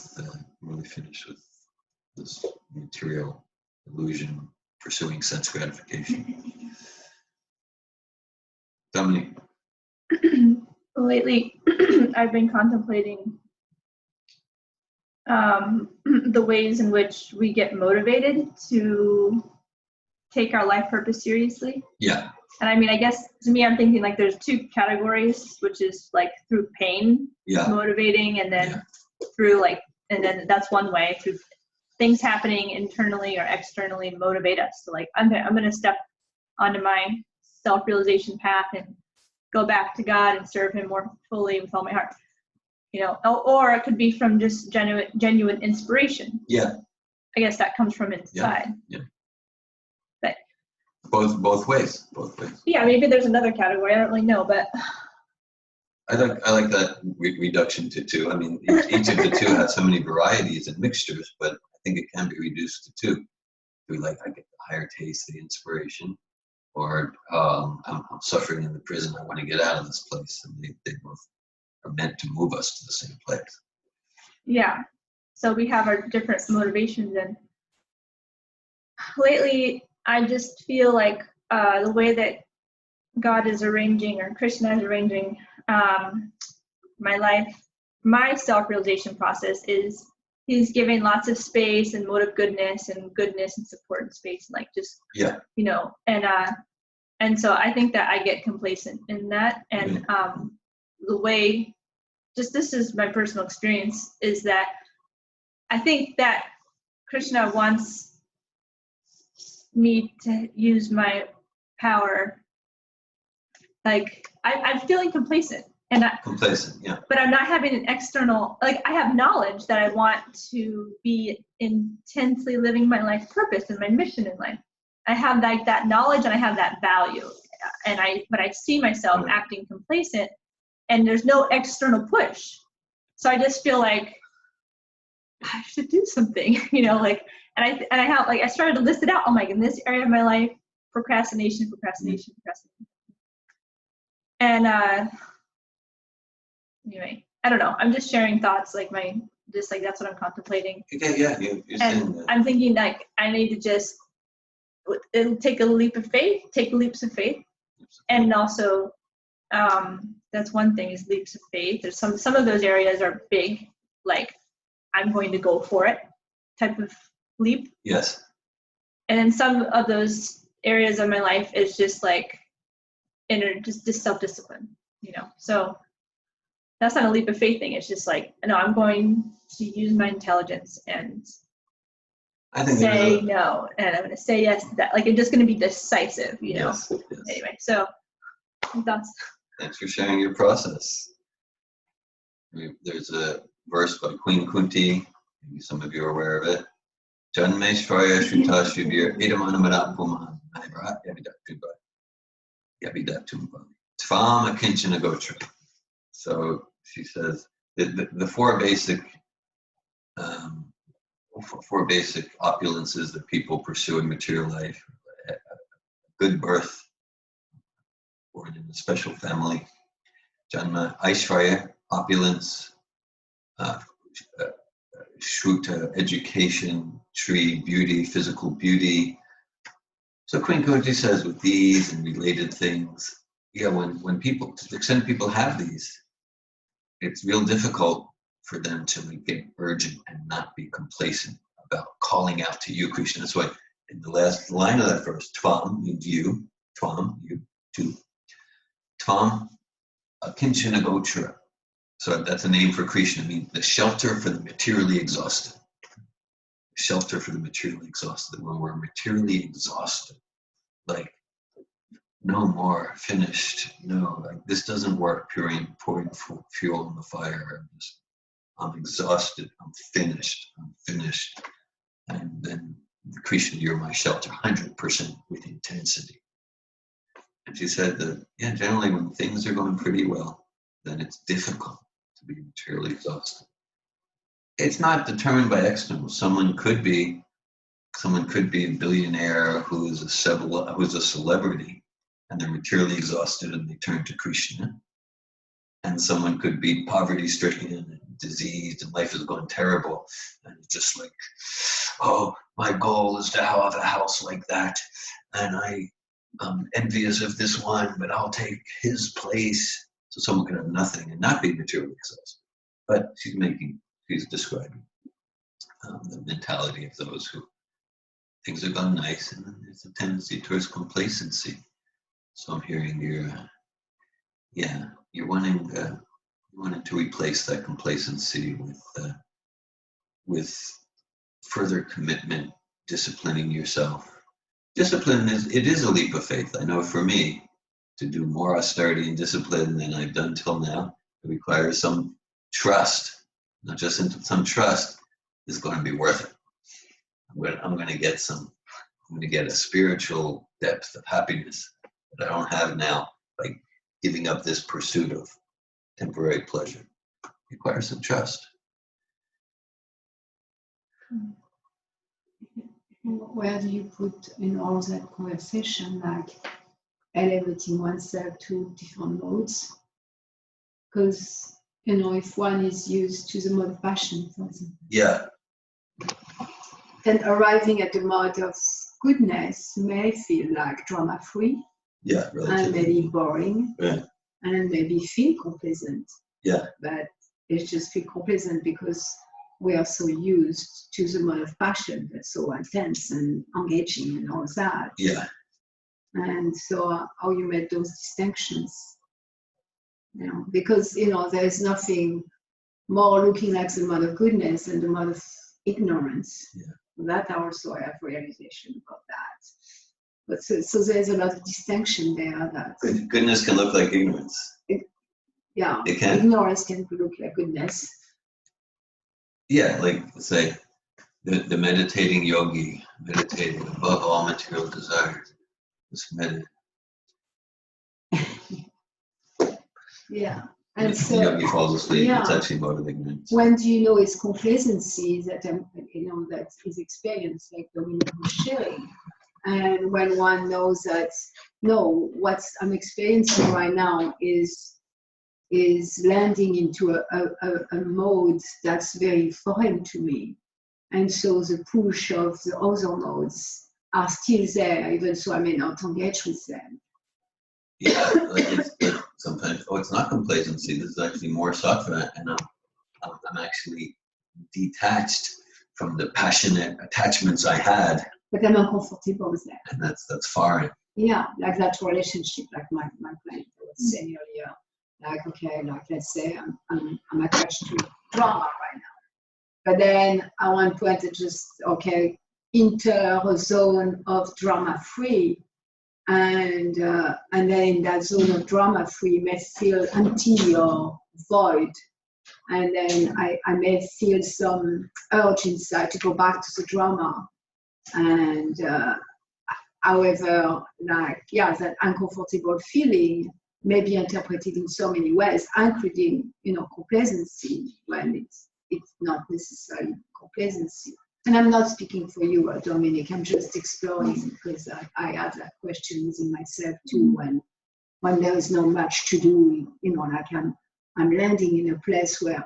this material illusion, pursuing sense gratification. Dominique. Lately, I've been contemplating the ways in which we get motivated to take our life purpose seriously. Yeah. And I mean, I guess to me, I'm thinking like there's two categories, which is like through pain, motivating, and then and then that's one way, through things happening internally or externally motivate us. So like, I'm going to step onto my self-realization path and go back to God and serve Him more fully with all my heart. Or it could be from just genuine inspiration. Yeah. I guess that comes from inside. Yeah. But both ways. Yeah, maybe there's another category. I don't really know, but I like that reduction to two. I mean, each of the two has so many varieties and mixtures, but I think it can be reduced to two. I get the higher taste, the inspiration, or I'm suffering in the prison. I want to get out of this place, and they both are meant to move us to the same place. Yeah. So we have our different motivations, and lately I just feel like the way that God is arranging, or Krishna is arranging my life, my self-realization process is He's giving lots of space and motive goodness and support and space, and like just and so I think that I get complacent in that, and the way just this is my personal experience, is that I think that Krishna wants me to use my power. Like I'm feeling complacent, and but I'm not having an external, like I have knowledge that I want to be intensely living my life purpose and my mission in life. I have like that knowledge and I have that value, but I see myself acting complacent, and there's no external push. So I just feel like I should do something, like, and I have like I started to list it out. Oh my, in this area of my life, procrastination. And anyway, I don't know. I'm just sharing thoughts, like that's what I'm contemplating. Yeah. And I'm thinking like I need to just take leaps of faith, and also that's one thing is leaps of faith. There's some of those areas are big, like I'm going to go for it type of leap. Yes. And then some of those areas of my life is just like just self-discipline, so that's not a leap of faith thing. It's just like, no, I'm going to use my intelligence and say no, and I'm going to say yes to that. Like, I'm just going to be decisive, Yes. Anyway, so thoughts. Thanks for sharing your process. There's a verse by Queen Kunti, maybe some of you are aware of it. Janmeshvaya Shrutashvir Idamanamada Puman Naivrat Yavidatumba Tvam Akinchana Gotra. So she says the four basic opulences that people pursue in material life: a good birth, born in a special family, Janma, Aishvarya, opulence, Shruta, education, Shri, beauty, physical beauty. So Queen Kunti says with these and related things, when people, to the extent people have these, it's real difficult for them to get urgent and not be complacent about calling out to you, Krishna. That's why in the last line of that verse, Tvam means you, Tvam, you, two. Tvam, Akinchana Gochara. So that's a name for Krishna, means the shelter for the materially exhausted. Shelter for the materially exhausted. When we're materially exhausted, like, no more, finished, no, like this doesn't work, pouring fuel on the fire. I'm exhausted, I'm finished. And then, Krishna, you're my shelter, 100% with intensity. And she said that, generally when things are going pretty well, then it's difficult to be materially exhausted. It's not determined by external. Someone could be a billionaire who is a celebrity, and they're materially exhausted and they turn to Krishna. And someone could be poverty-stricken and diseased and life is going terrible, and it's just like, oh, my goal is to have a house like that, and I'm envious of this one, but I'll take his place. So someone could have nothing and not be materially exhausted. But she's describing the mentality of those who things are going nice, and then there's a tendency towards complacency. So I'm hearing you're wanting to replace that complacency with further commitment, disciplining yourself. Discipline is a leap of faith. I know for me, to do more austerity and discipline than I've done till now, it requires some trust. Not just some trust is going to be worth it. I'm going to get a spiritual depth of happiness that I don't have now by giving up this pursuit of temporary pleasure. It requires some trust. Where do you put in all that conversation, like elevating oneself to different modes? Because, if one is used to the mode of passion, for example. Yeah. Then arriving at the mode of goodness may feel like drama-free. Yeah, relatively. And maybe boring. Yeah. And maybe feel complacent. Yeah. But it's just feel complacent because we are so used to the mode of passion that's so intense and engaging and all that. Yeah. And so how you make those distinctions? You know, because there is nothing more looking like the mother of goodness than the mother of ignorance. Yeah. That also I have realization about that. But so there's a lot of distinction there. That goodness can look like ignorance. It can. Ignorance can look like goodness. Yeah, like say the meditating yogi, meditating above all material desires. Yeah. And if the yogi falls asleep, it's actually mode of ignorance. When do you know it's complacency that that is experienced, like Dominic was sharing, and when one knows that no, what I'm experiencing right now is landing into a mode that's very foreign to me, and so the push of the other modes are still there, even so I may not engage with them. Yeah, like it's sometimes, it's not complacency. This is actually more sattva, and I'm actually detached from the passionate attachments I had. But I'm uncomfortable with that. And that's foreign. Yeah, like that relationship, like my client was saying earlier. Like, okay, like let's say I'm attached to drama right now. But then at one point it just, enter a zone of drama free. And then in that zone of drama free, you may feel empty or void. And then I may feel some urge inside to go back to the drama. And however, that uncomfortable feeling may be interpreted in so many ways, including, complacency, when it's not necessarily complacency. And I'm not speaking for you, Dominic. I'm just exploring because I have that question within myself too. When there is not much to do, like I'm landing in a place where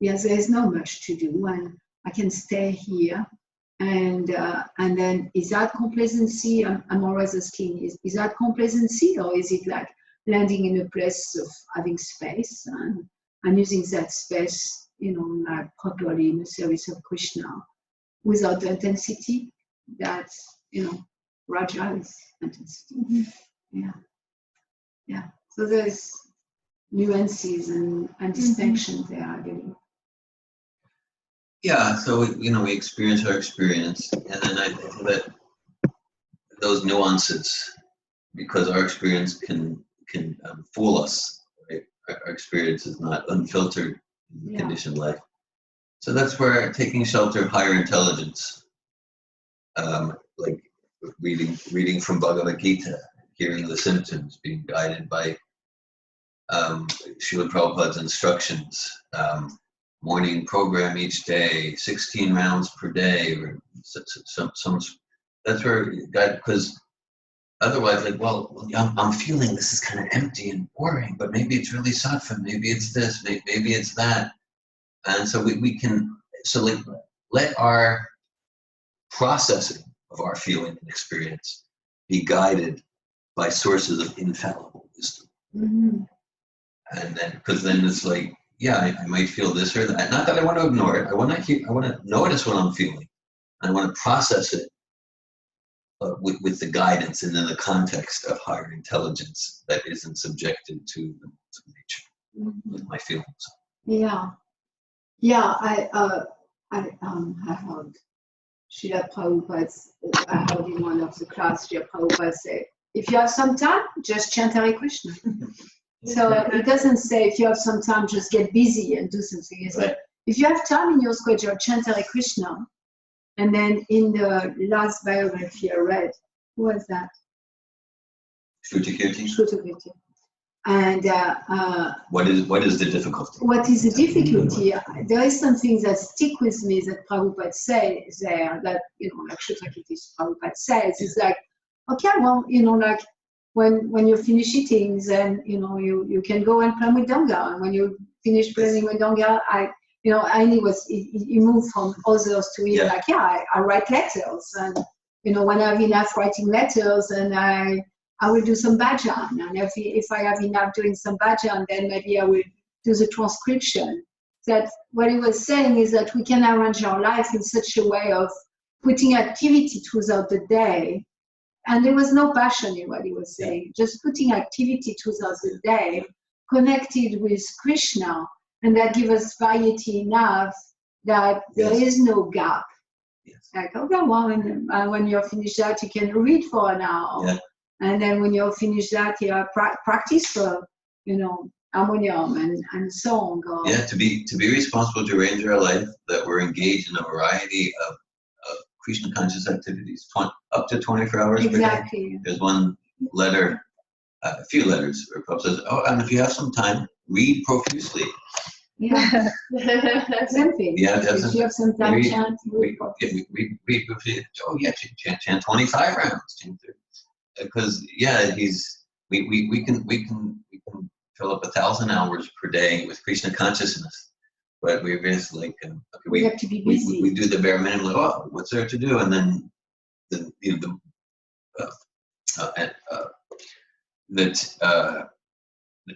there is not much to do, and I can stay here. And then is that complacency? I'm always asking: is that complacency, or is it like landing in a place of having space and using that space? Like properly in the service of Krishna, without the intensity that, Raja is intensity. Mm-hmm. Yeah. So there's nuances and distinctions there, I believe. Yeah, so we experience our experience, and then I think that those nuances, because our experience can fool us, right? Our experience is not unfiltered. Conditioned life. So that's where taking shelter of higher intelligence, like reading from Bhagavad-gita, hearing the symptoms, being guided by Srila Prabhupada's instructions, morning program each day, 16 rounds per day, or some that's where God, because otherwise, I'm feeling this is kind of empty and boring, but maybe it's really sattva, maybe it's this, maybe it's that. And so we can, let our processing of our feeling and experience be guided by sources of infallible wisdom. Mm-hmm. And then, because then it's like, I might feel this or that. Not that I want to ignore it. I want to notice what I'm feeling. I want to process it with the guidance and then the context of higher intelligence that isn't subjected to the modes of nature, with my feelings. Yeah. Yeah, I heard Srila Prabhupada, I heard in one of the class, Srila Prabhupada say, if you have some time, just chant Hare Krishna. So it doesn't say if you have some time, just get busy and do something. It's like, if you have time in your schedule, chant Hare Krishna. And then in the last biography I read, who was that? Shrutakirti. And what is the difficulty? What is the difficulty? There is something that stick with me that Prabhupada says there, that like Shrutakirti Prabhupada says, is like, like when you finish eating, then you can go and play with Danga, and when you finish playing with Danga, he moved from others to him, I write letters, and when I have enough writing letters, and I will do some bhajan, and if I have enough doing some bhajan, then maybe I will do the transcription. That what he was saying is that we can arrange our life in such a way of putting activity throughout the day, and there was no passion in what he was saying, just putting activity throughout the day, connected with Krishna, and that gives us variety enough that there is no gap. Yes. Like, okay, well, when you're finished that, you can read for an hour. Yeah. And then when you're finished that, you practice for, harmonium and song. Or, yeah, to be responsible to arrange our life, that we're engaged in a variety of Krishna conscious activities, up to 24 hours exactly. per day. There's one letter, a few letters, where Prabhupada says, oh, and if you have some time, read profusely. Yeah. Same thing. Yeah, if you have some time, chant. We chant 25 rounds. Because we can fill up 1,000 hours per day with Krishna consciousness, but we're just like we have to be busy. We do the bare minimum. Like, oh, what's there to do? And then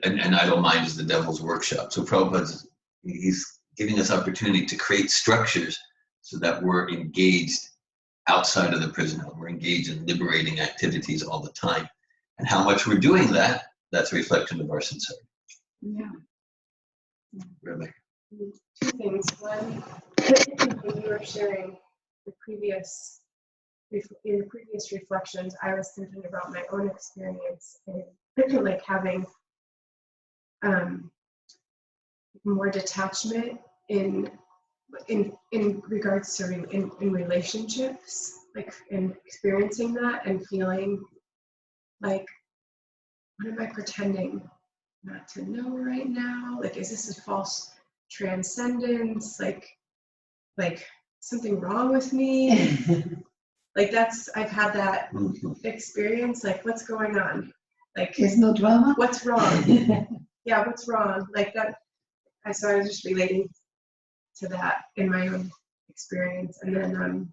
an idle mind is the devil's workshop. So Prabhupada's he's giving us opportunity to create structures so that we're engaged outside of the prison. We're engaged in liberating activities all the time. And how much we're doing that, that's a reflection of our sincerity. Yeah. Rebecca. Two things. One, when you were sharing in previous reflections, I was thinking about my own experience and like having more detachment in regards to in relationships, like in experiencing that and feeling like, what am I pretending not to know right now? Like, is this a false transcendence? Like something wrong with me? Like I've had that experience. Like, what's going on? Like, there's no drama. What's wrong? Yeah, what's wrong? Like that. So I was just relating to that in my own experience, and then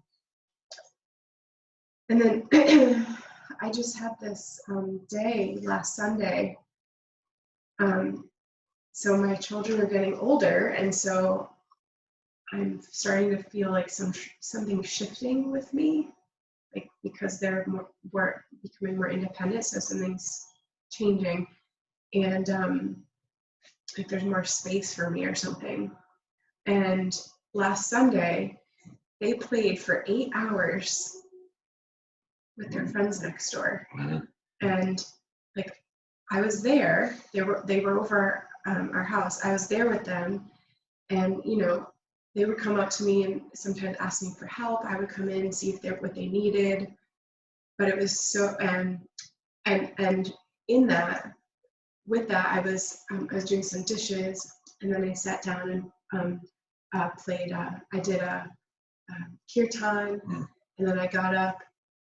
I just had this day last Sunday. So my children are getting older, and so I'm starting to feel like something shifting with me, like because they're more becoming more independent. So something's changing, and like there's more space for me or something. And last Sunday, they played for 8 hours with their friends next door, and like I was there. They were over our house. I was there with them, and they would come up to me and sometimes ask me for help. I would come in and see if what they needed. But it was so and in that, with that, I was doing some dishes, and then I sat down and played. I did a kirtan, and then I got up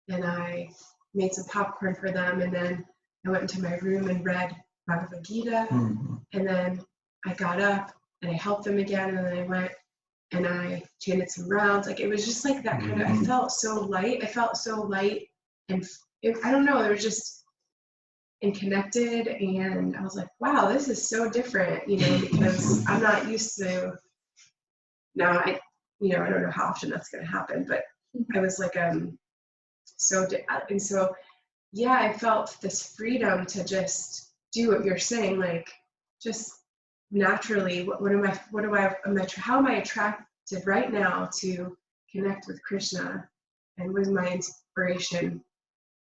and I made some popcorn for them, and then I went into my room and read Bhagavad-gita, and then I got up and I helped them again, and then I went and I chanted some rounds. Like, it was just like that kind of, I felt so light. And I don't know, it was just and connected, and I was like, wow, this is so different, because I'm not used to, now I don't know how often that's going to happen, but I was like, and so yeah, I felt this freedom to just do what you're saying, like just naturally, how am I attracted right now to connect with Krishna, and what's my inspiration?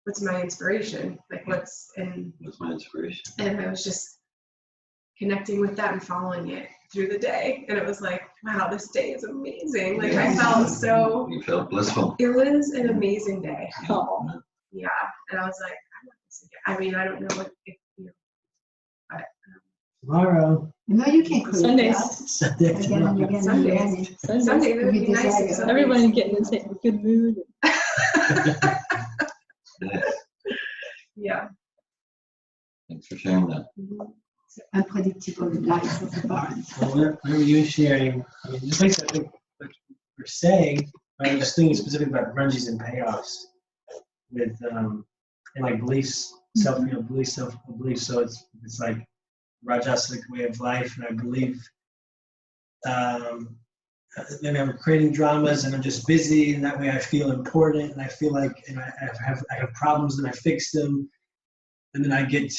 Like, what's my inspiration? And I was just connecting with that and following it through the day, and it was like, wow, this day is amazing. Like, I felt so. You felt blissful. It was an amazing day. Oh. Yeah, and I was like, I want this again. I mean, I don't know if but tomorrow. No, you can't create Sundays. that. Sundays. Sunday would be nice. Everyone getting in a good mood. Yeah. Thanks for sharing that. Unpredictable life of the parents. Well, whatever you're sharing, I mean, just like I think what you're saying, I'm just thinking specifically about grunges and payoffs with and like beliefs, self-belief. So it's like Rajasic way of life, and I believe then I'm creating dramas, and I'm just busy, and that way I feel important, and I feel like, and I have problems, and I fix them, and then I get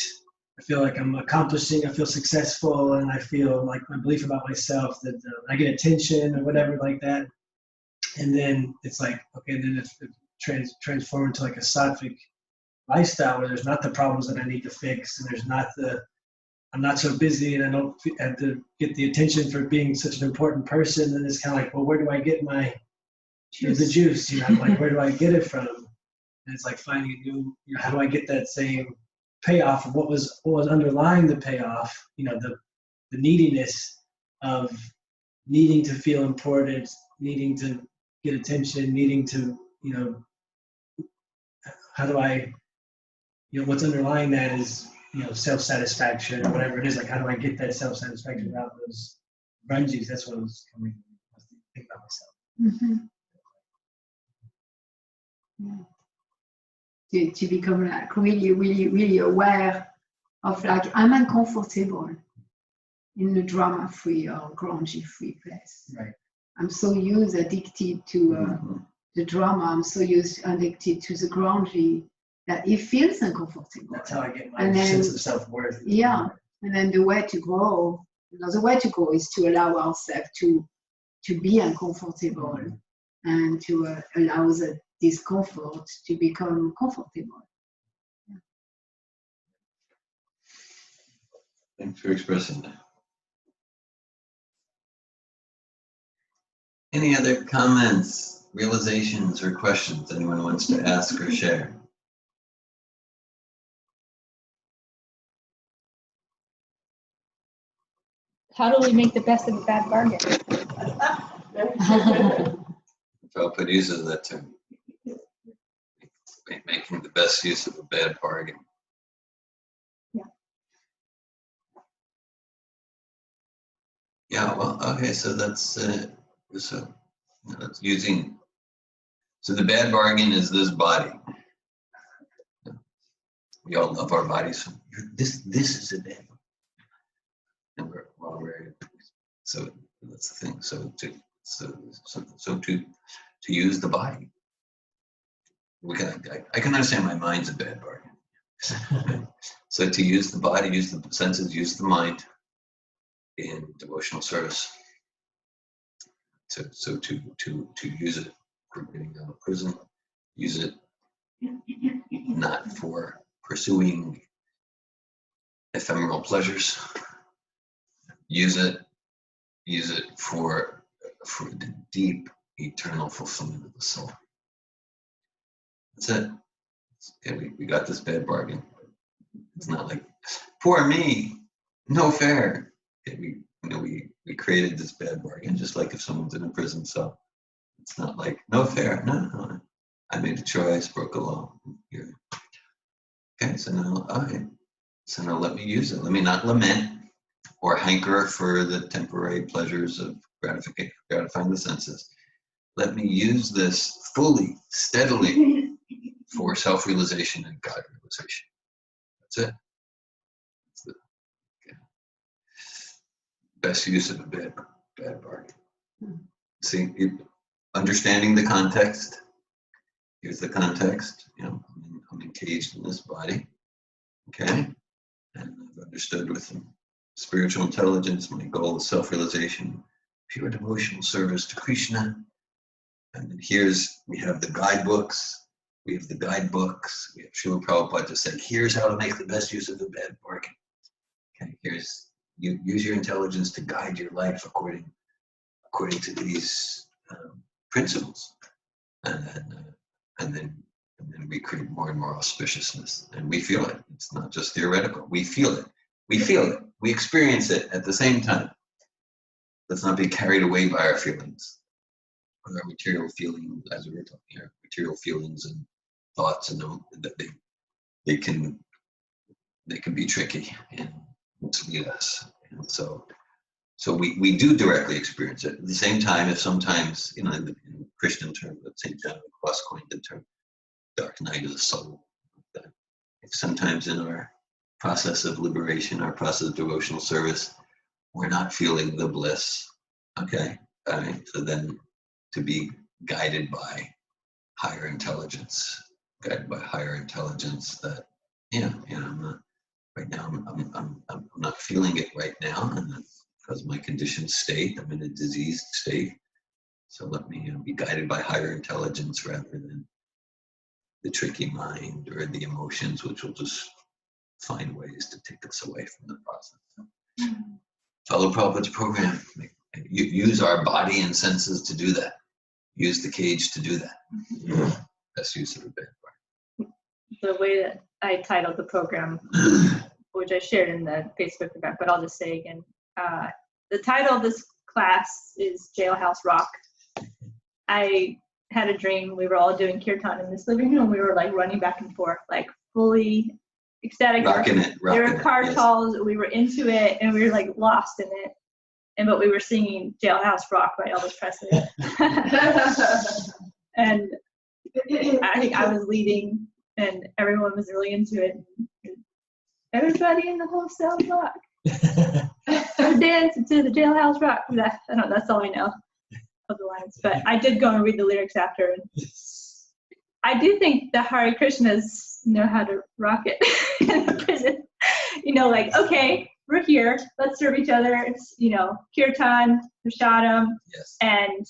I feel like I'm accomplishing, I feel successful, and I feel like my belief about myself that I get attention or whatever like that. And then it's like, okay, then it's transformed into like a sattvic lifestyle where there's not the problems that I need to fix, and there's not I'm not so busy, and I don't have to get the attention for being such an important person. And it's kind of like, well, where do I get my the juice? You know, like, where do I get it from? And it's like finding a new, you know, how do I get that same payoff of what was underlying the payoff? You know, the neediness of needing to feel important, needing to get attention, needing to, you know, how do I, you know, what's underlying that is, you know, self-satisfaction or whatever it is. Like, how do I get that self-satisfaction without those grunges? That's what I was thinking about myself. Mm-hmm. Yeah. To become like really aware of like, I'm uncomfortable in a drama-free or grungy-free place. Right. I'm so addicted to the drama. I'm so addicted to the grungy that it feels uncomfortable. That's how I get my sense of self-worth. Yeah, and then the way to grow, another way to go is to allow ourselves to be uncomfortable and to allow the discomfort to become comfortable. Yeah. Thanks for expressing that. Any other comments, realizations, or questions anyone wants to ask or share? How do we make the best of a bad bargain? Prabhupada uses that term. Making the best use of a bad bargain. Yeah, well, okay, so that's using. So the bad bargain is this body. We all love our bodies. This is a bad bargain. And we're so that's the thing. So to use the body. I can understand my mind's a bad bargain. So to use the body, use the senses, use the mind in devotional service. To use it for getting out of prison, use it not for pursuing ephemeral pleasures. Use it for the deep eternal fulfillment of the soul. That's it. Okay, we got this bad bargain. It's not like, poor me, no fair. Okay, we created this bad bargain, just like if someone's in a prison cell. It's not like, no fair. No. I made a choice, broke a law. Here. Okay, so now let me use it. Let me not lament or hanker for the temporary pleasures of gratifying the senses. Let me use this fully, steadily for self-realization and God realization. That's it. That's the best use of a bad bargain. See, understanding the context. Here's the context. You know, I'm encaged in this body. Okay, and I've understood with spiritual intelligence, my goal is self-realization, pure devotional service to Krishna. And then we have the guidebooks. We have Srila Prabhupada to say, here's how to make the best use of the bad bargain. Okay, you use your intelligence to guide your life according to these principles, and then we create more and more auspiciousness, and we feel it. It's not just theoretical. We feel it. We experience it at the same time. Let's not be carried away by our feelings, or our material feelings, as we were talking here. Material feelings and thoughts, and that they can be tricky and mislead us. And so we do directly experience it. At the same time, if sometimes, in Christian term, that St. John of the Cross coined the term dark night of the soul, that if sometimes in our process of liberation, our process of devotional service, we're not feeling the bliss, okay? So then to be guided by higher intelligence that, I'm right now I'm not feeling it right now, and that's because of my conditioned state. I'm in a diseased state. So let me be guided by higher intelligence rather than the tricky mind or the emotions, which will just find ways to take us away from the process. Follow Prabhupada's program. Use our body and senses to do that. Use the cage to do that. Best use of the bed part. The way that I titled the program, which I shared in the Facebook event, but I'll just say again, the title of this class is Jailhouse Rock. I had a dream. We were all doing kirtan in this living room. We were like running back and forth, like fully ecstatic. Rocking it. There were car calls. We were into it, and we were like lost in it. But we were singing Jailhouse Rock by Elvis Presley. And I think I was leading, and everyone was really into it. Everybody in the whole cell block. We're dancing to the Jailhouse Rock. That's all I know of the lines. But I did go and read the lyrics after. And I do think the Hare Krishnas know how to rock it in the prison. Like, okay, we're here. Let's serve each other. It's, kirtan, prasadam, and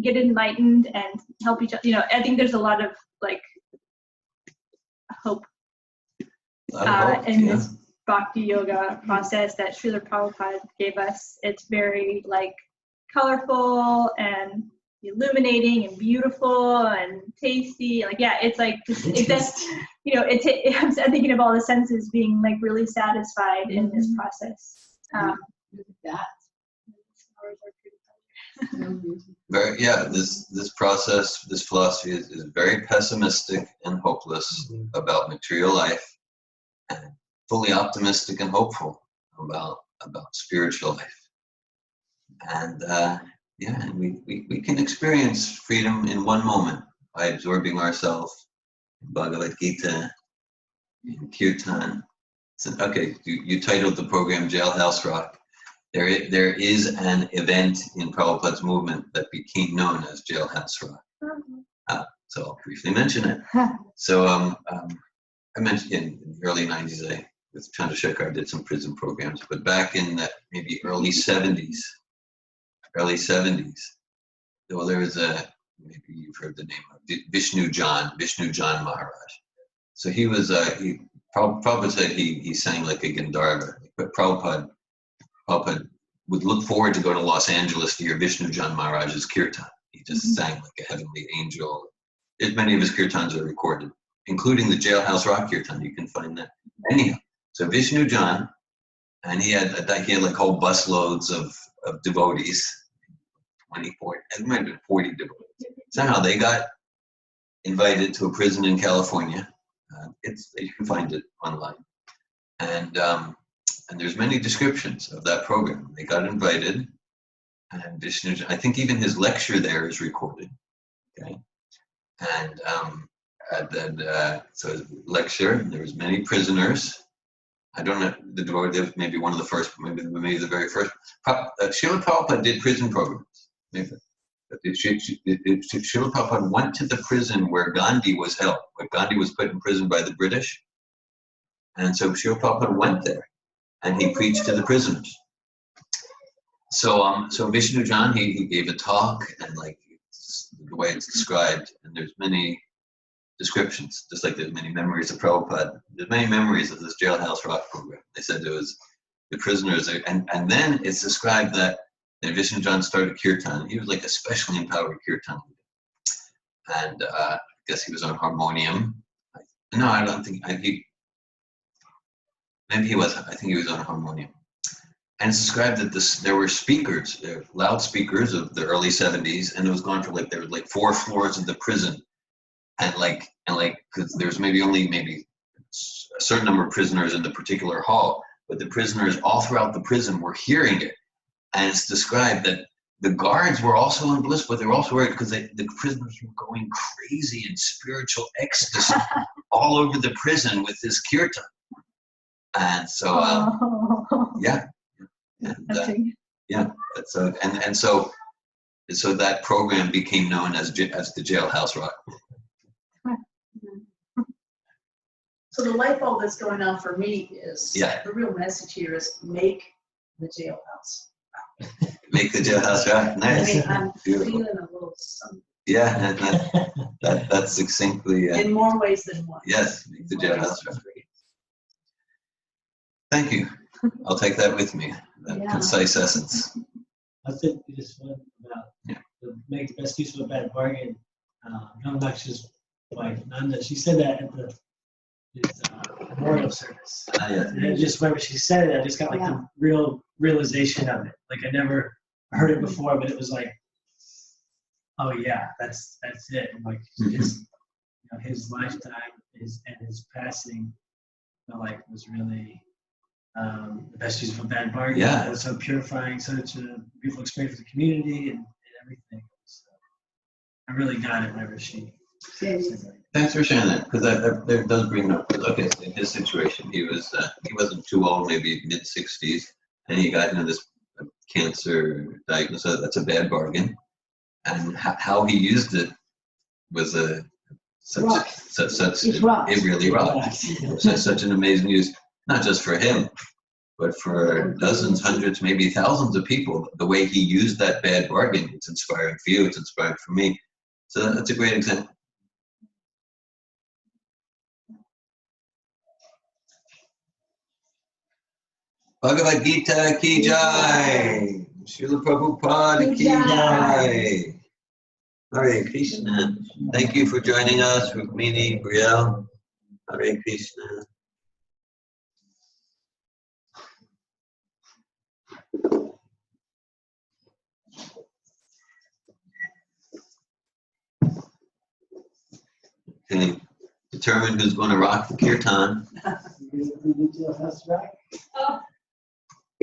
get enlightened and help each other. I think there's a lot of like hope in this bhakti yoga process that Srila Prabhupada gave us. It's very like colorful and illuminating and beautiful and tasty. Like, it's like it does. I'm thinking of all the senses being like really satisfied in this process. This process, this philosophy is very pessimistic and hopeless about material life, and fully optimistic and hopeful about spiritual life. And we can experience freedom in one moment by absorbing ourselves in Bhagavad-gita, in kirtan. So, okay, you titled the program Jailhouse Rock. There is an event in Prabhupada's movement that became known as Jailhouse Rock. So I'll briefly mention it. So I mentioned in the early 90s, with Chandrasekhar, I did some prison programs, but back in the maybe early 70s, there was maybe you've heard the name of Vishnu John Maharaj. So he was, Prabhupada said he sang like a Gandharva, but Prabhupada would look forward to go to Los Angeles to hear Vishnu John Maharaj's kirtan. He just sang like a heavenly angel. Many of his kirtans are recorded, including the Jailhouse Rock kirtan. You can find that. Anyhow, so Vishnu John, and he had like whole busloads of devotees, 24, it might have been 40 devotees. Somehow they got invited to a prison in California. You can find it online, and there's many descriptions of that program. They got invited, and Vishnu, I think even his lecture there is recorded. Okay, and then so lecture. And there was many prisoners. I don't know the devotee, maybe one of the first, maybe the very first. Srila Prabhupada did prison programs. Maybe. Srila Prabhupada went to the prison where Gandhi was held, where Gandhi was put in prison by the British. And so Srila Prabhupada went there and he preached to the prisoners. So Vishnu John, he gave a talk, and like the way it's described, and there's many descriptions, just like there's many memories of Prabhupada. There's many memories of this Jailhouse Rock program. They said there was the prisoners, and then it's described that Vishnu John started kirtan. He was like a specially empowered kirtan leader, and I guess he was on harmonium. No, I don't think maybe he was. I think he was on harmonium. And it's described that there were speakers, loudspeakers of the early 70s, and it was going for there were 4 floors of the prison, and because there's maybe a certain number of prisoners in the particular hall, but the prisoners all throughout the prison were hearing it. And it's described that the guards were also in bliss, but they were also worried because the prisoners were going crazy in spiritual ecstasy all over the prison with this kirtan. And so, so that program became known as the Jailhouse Rock. So the light bulb that's going on for me is, Yeah. the real message here is make the jailhouse. Make the jailhouse right. I Nice. mean, I'm Beautiful. feeling a little something Yeah, that's succinctly. in more ways than one. Yes, make the jailhouse right. Thank you. I'll take that with me. That Yeah. concise essence. I think this one about make the best use of a bad bargain. John Laksh's wife, Nanda, she said that at the memorial service. Yeah. And it just whenever she said it, I just got like the real realization of it. Like I never heard it before, but it was like, oh yeah, that's it. And like his lifetime, his passing, like was really the best use of a bad bargain. Yeah. It was so purifying, such a beautiful experience for the community and everything. So I really got it whenever she said that. Thanks for sharing that, because that does bring up. Okay, in his situation, he wasn't too old, maybe mid-60s, and he got into this cancer diagnosis. That's a bad bargain, and how he used it was it really rocked. Such an amazing use, not just for him, but for dozens, hundreds, maybe thousands of people. The way he used that bad bargain, it's inspiring for you. It's inspiring for me. So that's a great example. Bhagavad-gita ki jai. Srila Prabhupada ki jai. Hare Krishna. Thank you for joining us, Rukmini, Brielle. Hare Krishna. Okay. Determine who's going to rock the kirtan. Oh,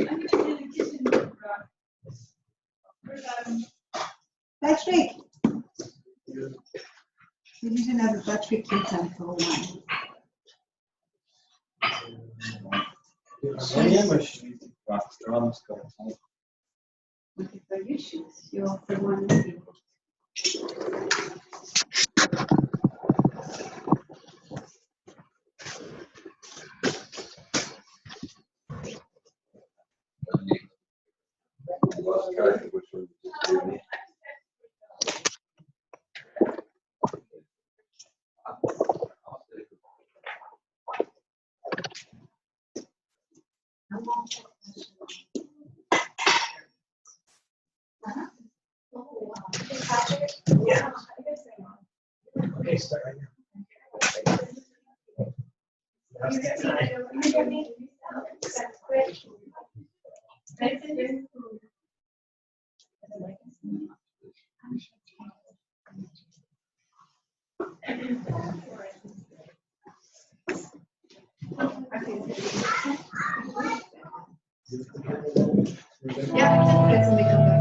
I'm gonna do the kitchen rock. Patrick. We didn't have a Patrick Kirtan for a while. Whatever you choose, you're the one who. Yeah. Okay, start right now. Yeah, that's a big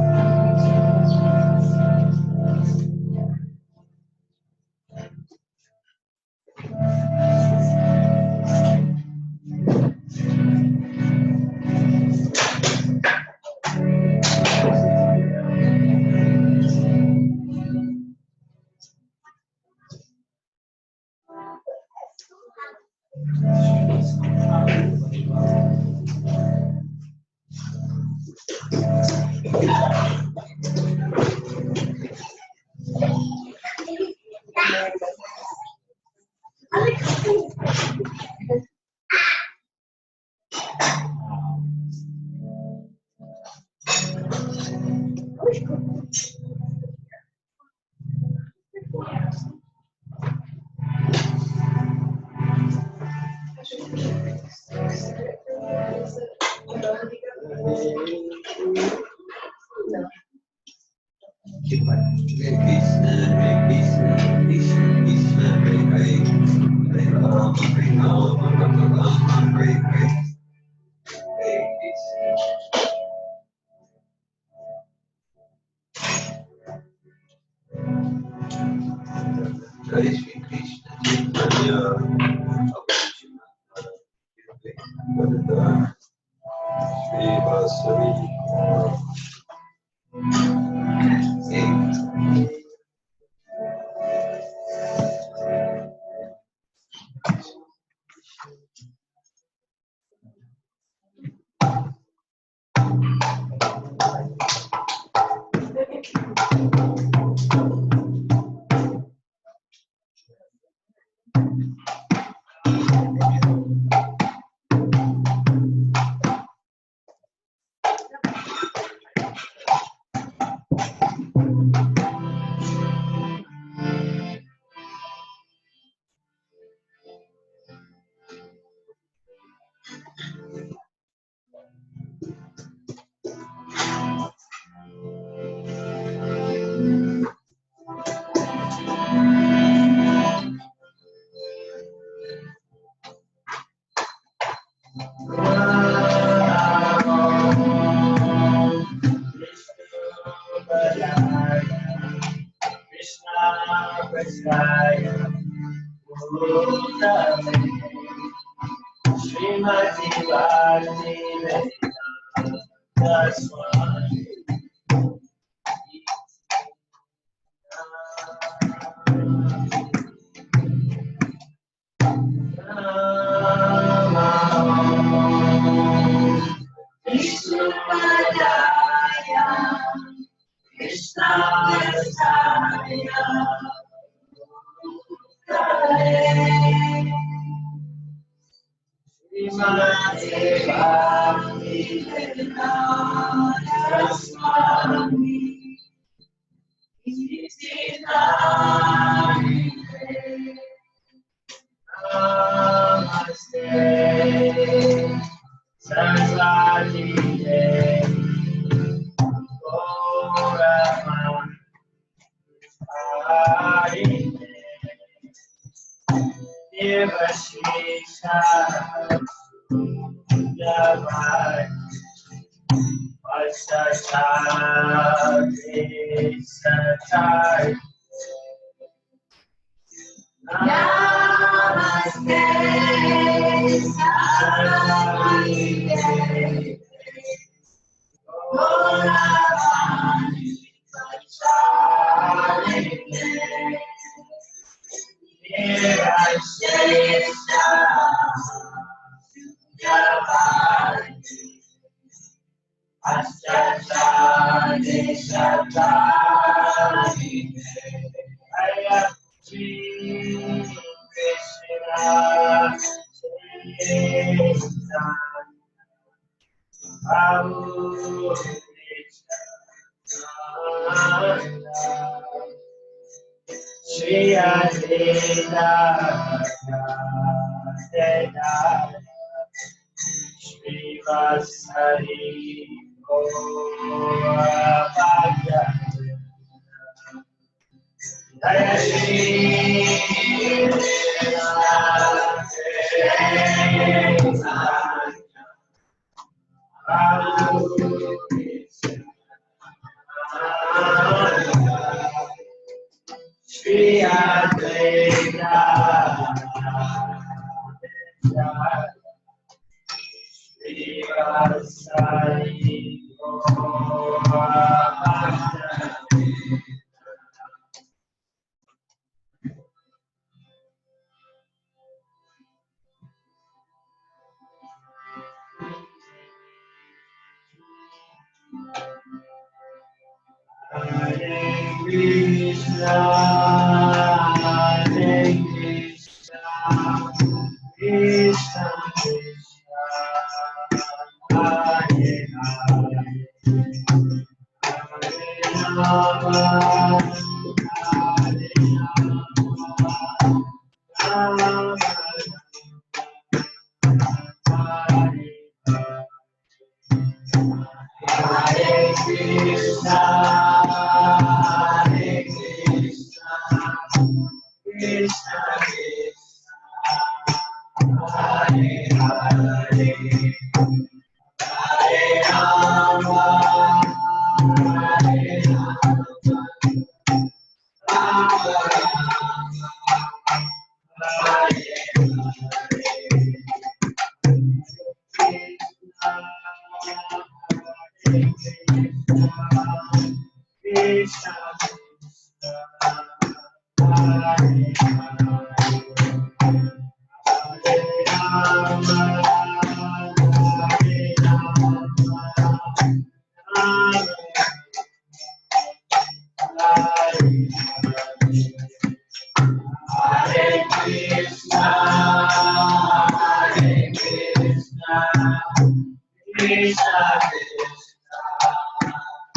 Hare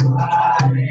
Hare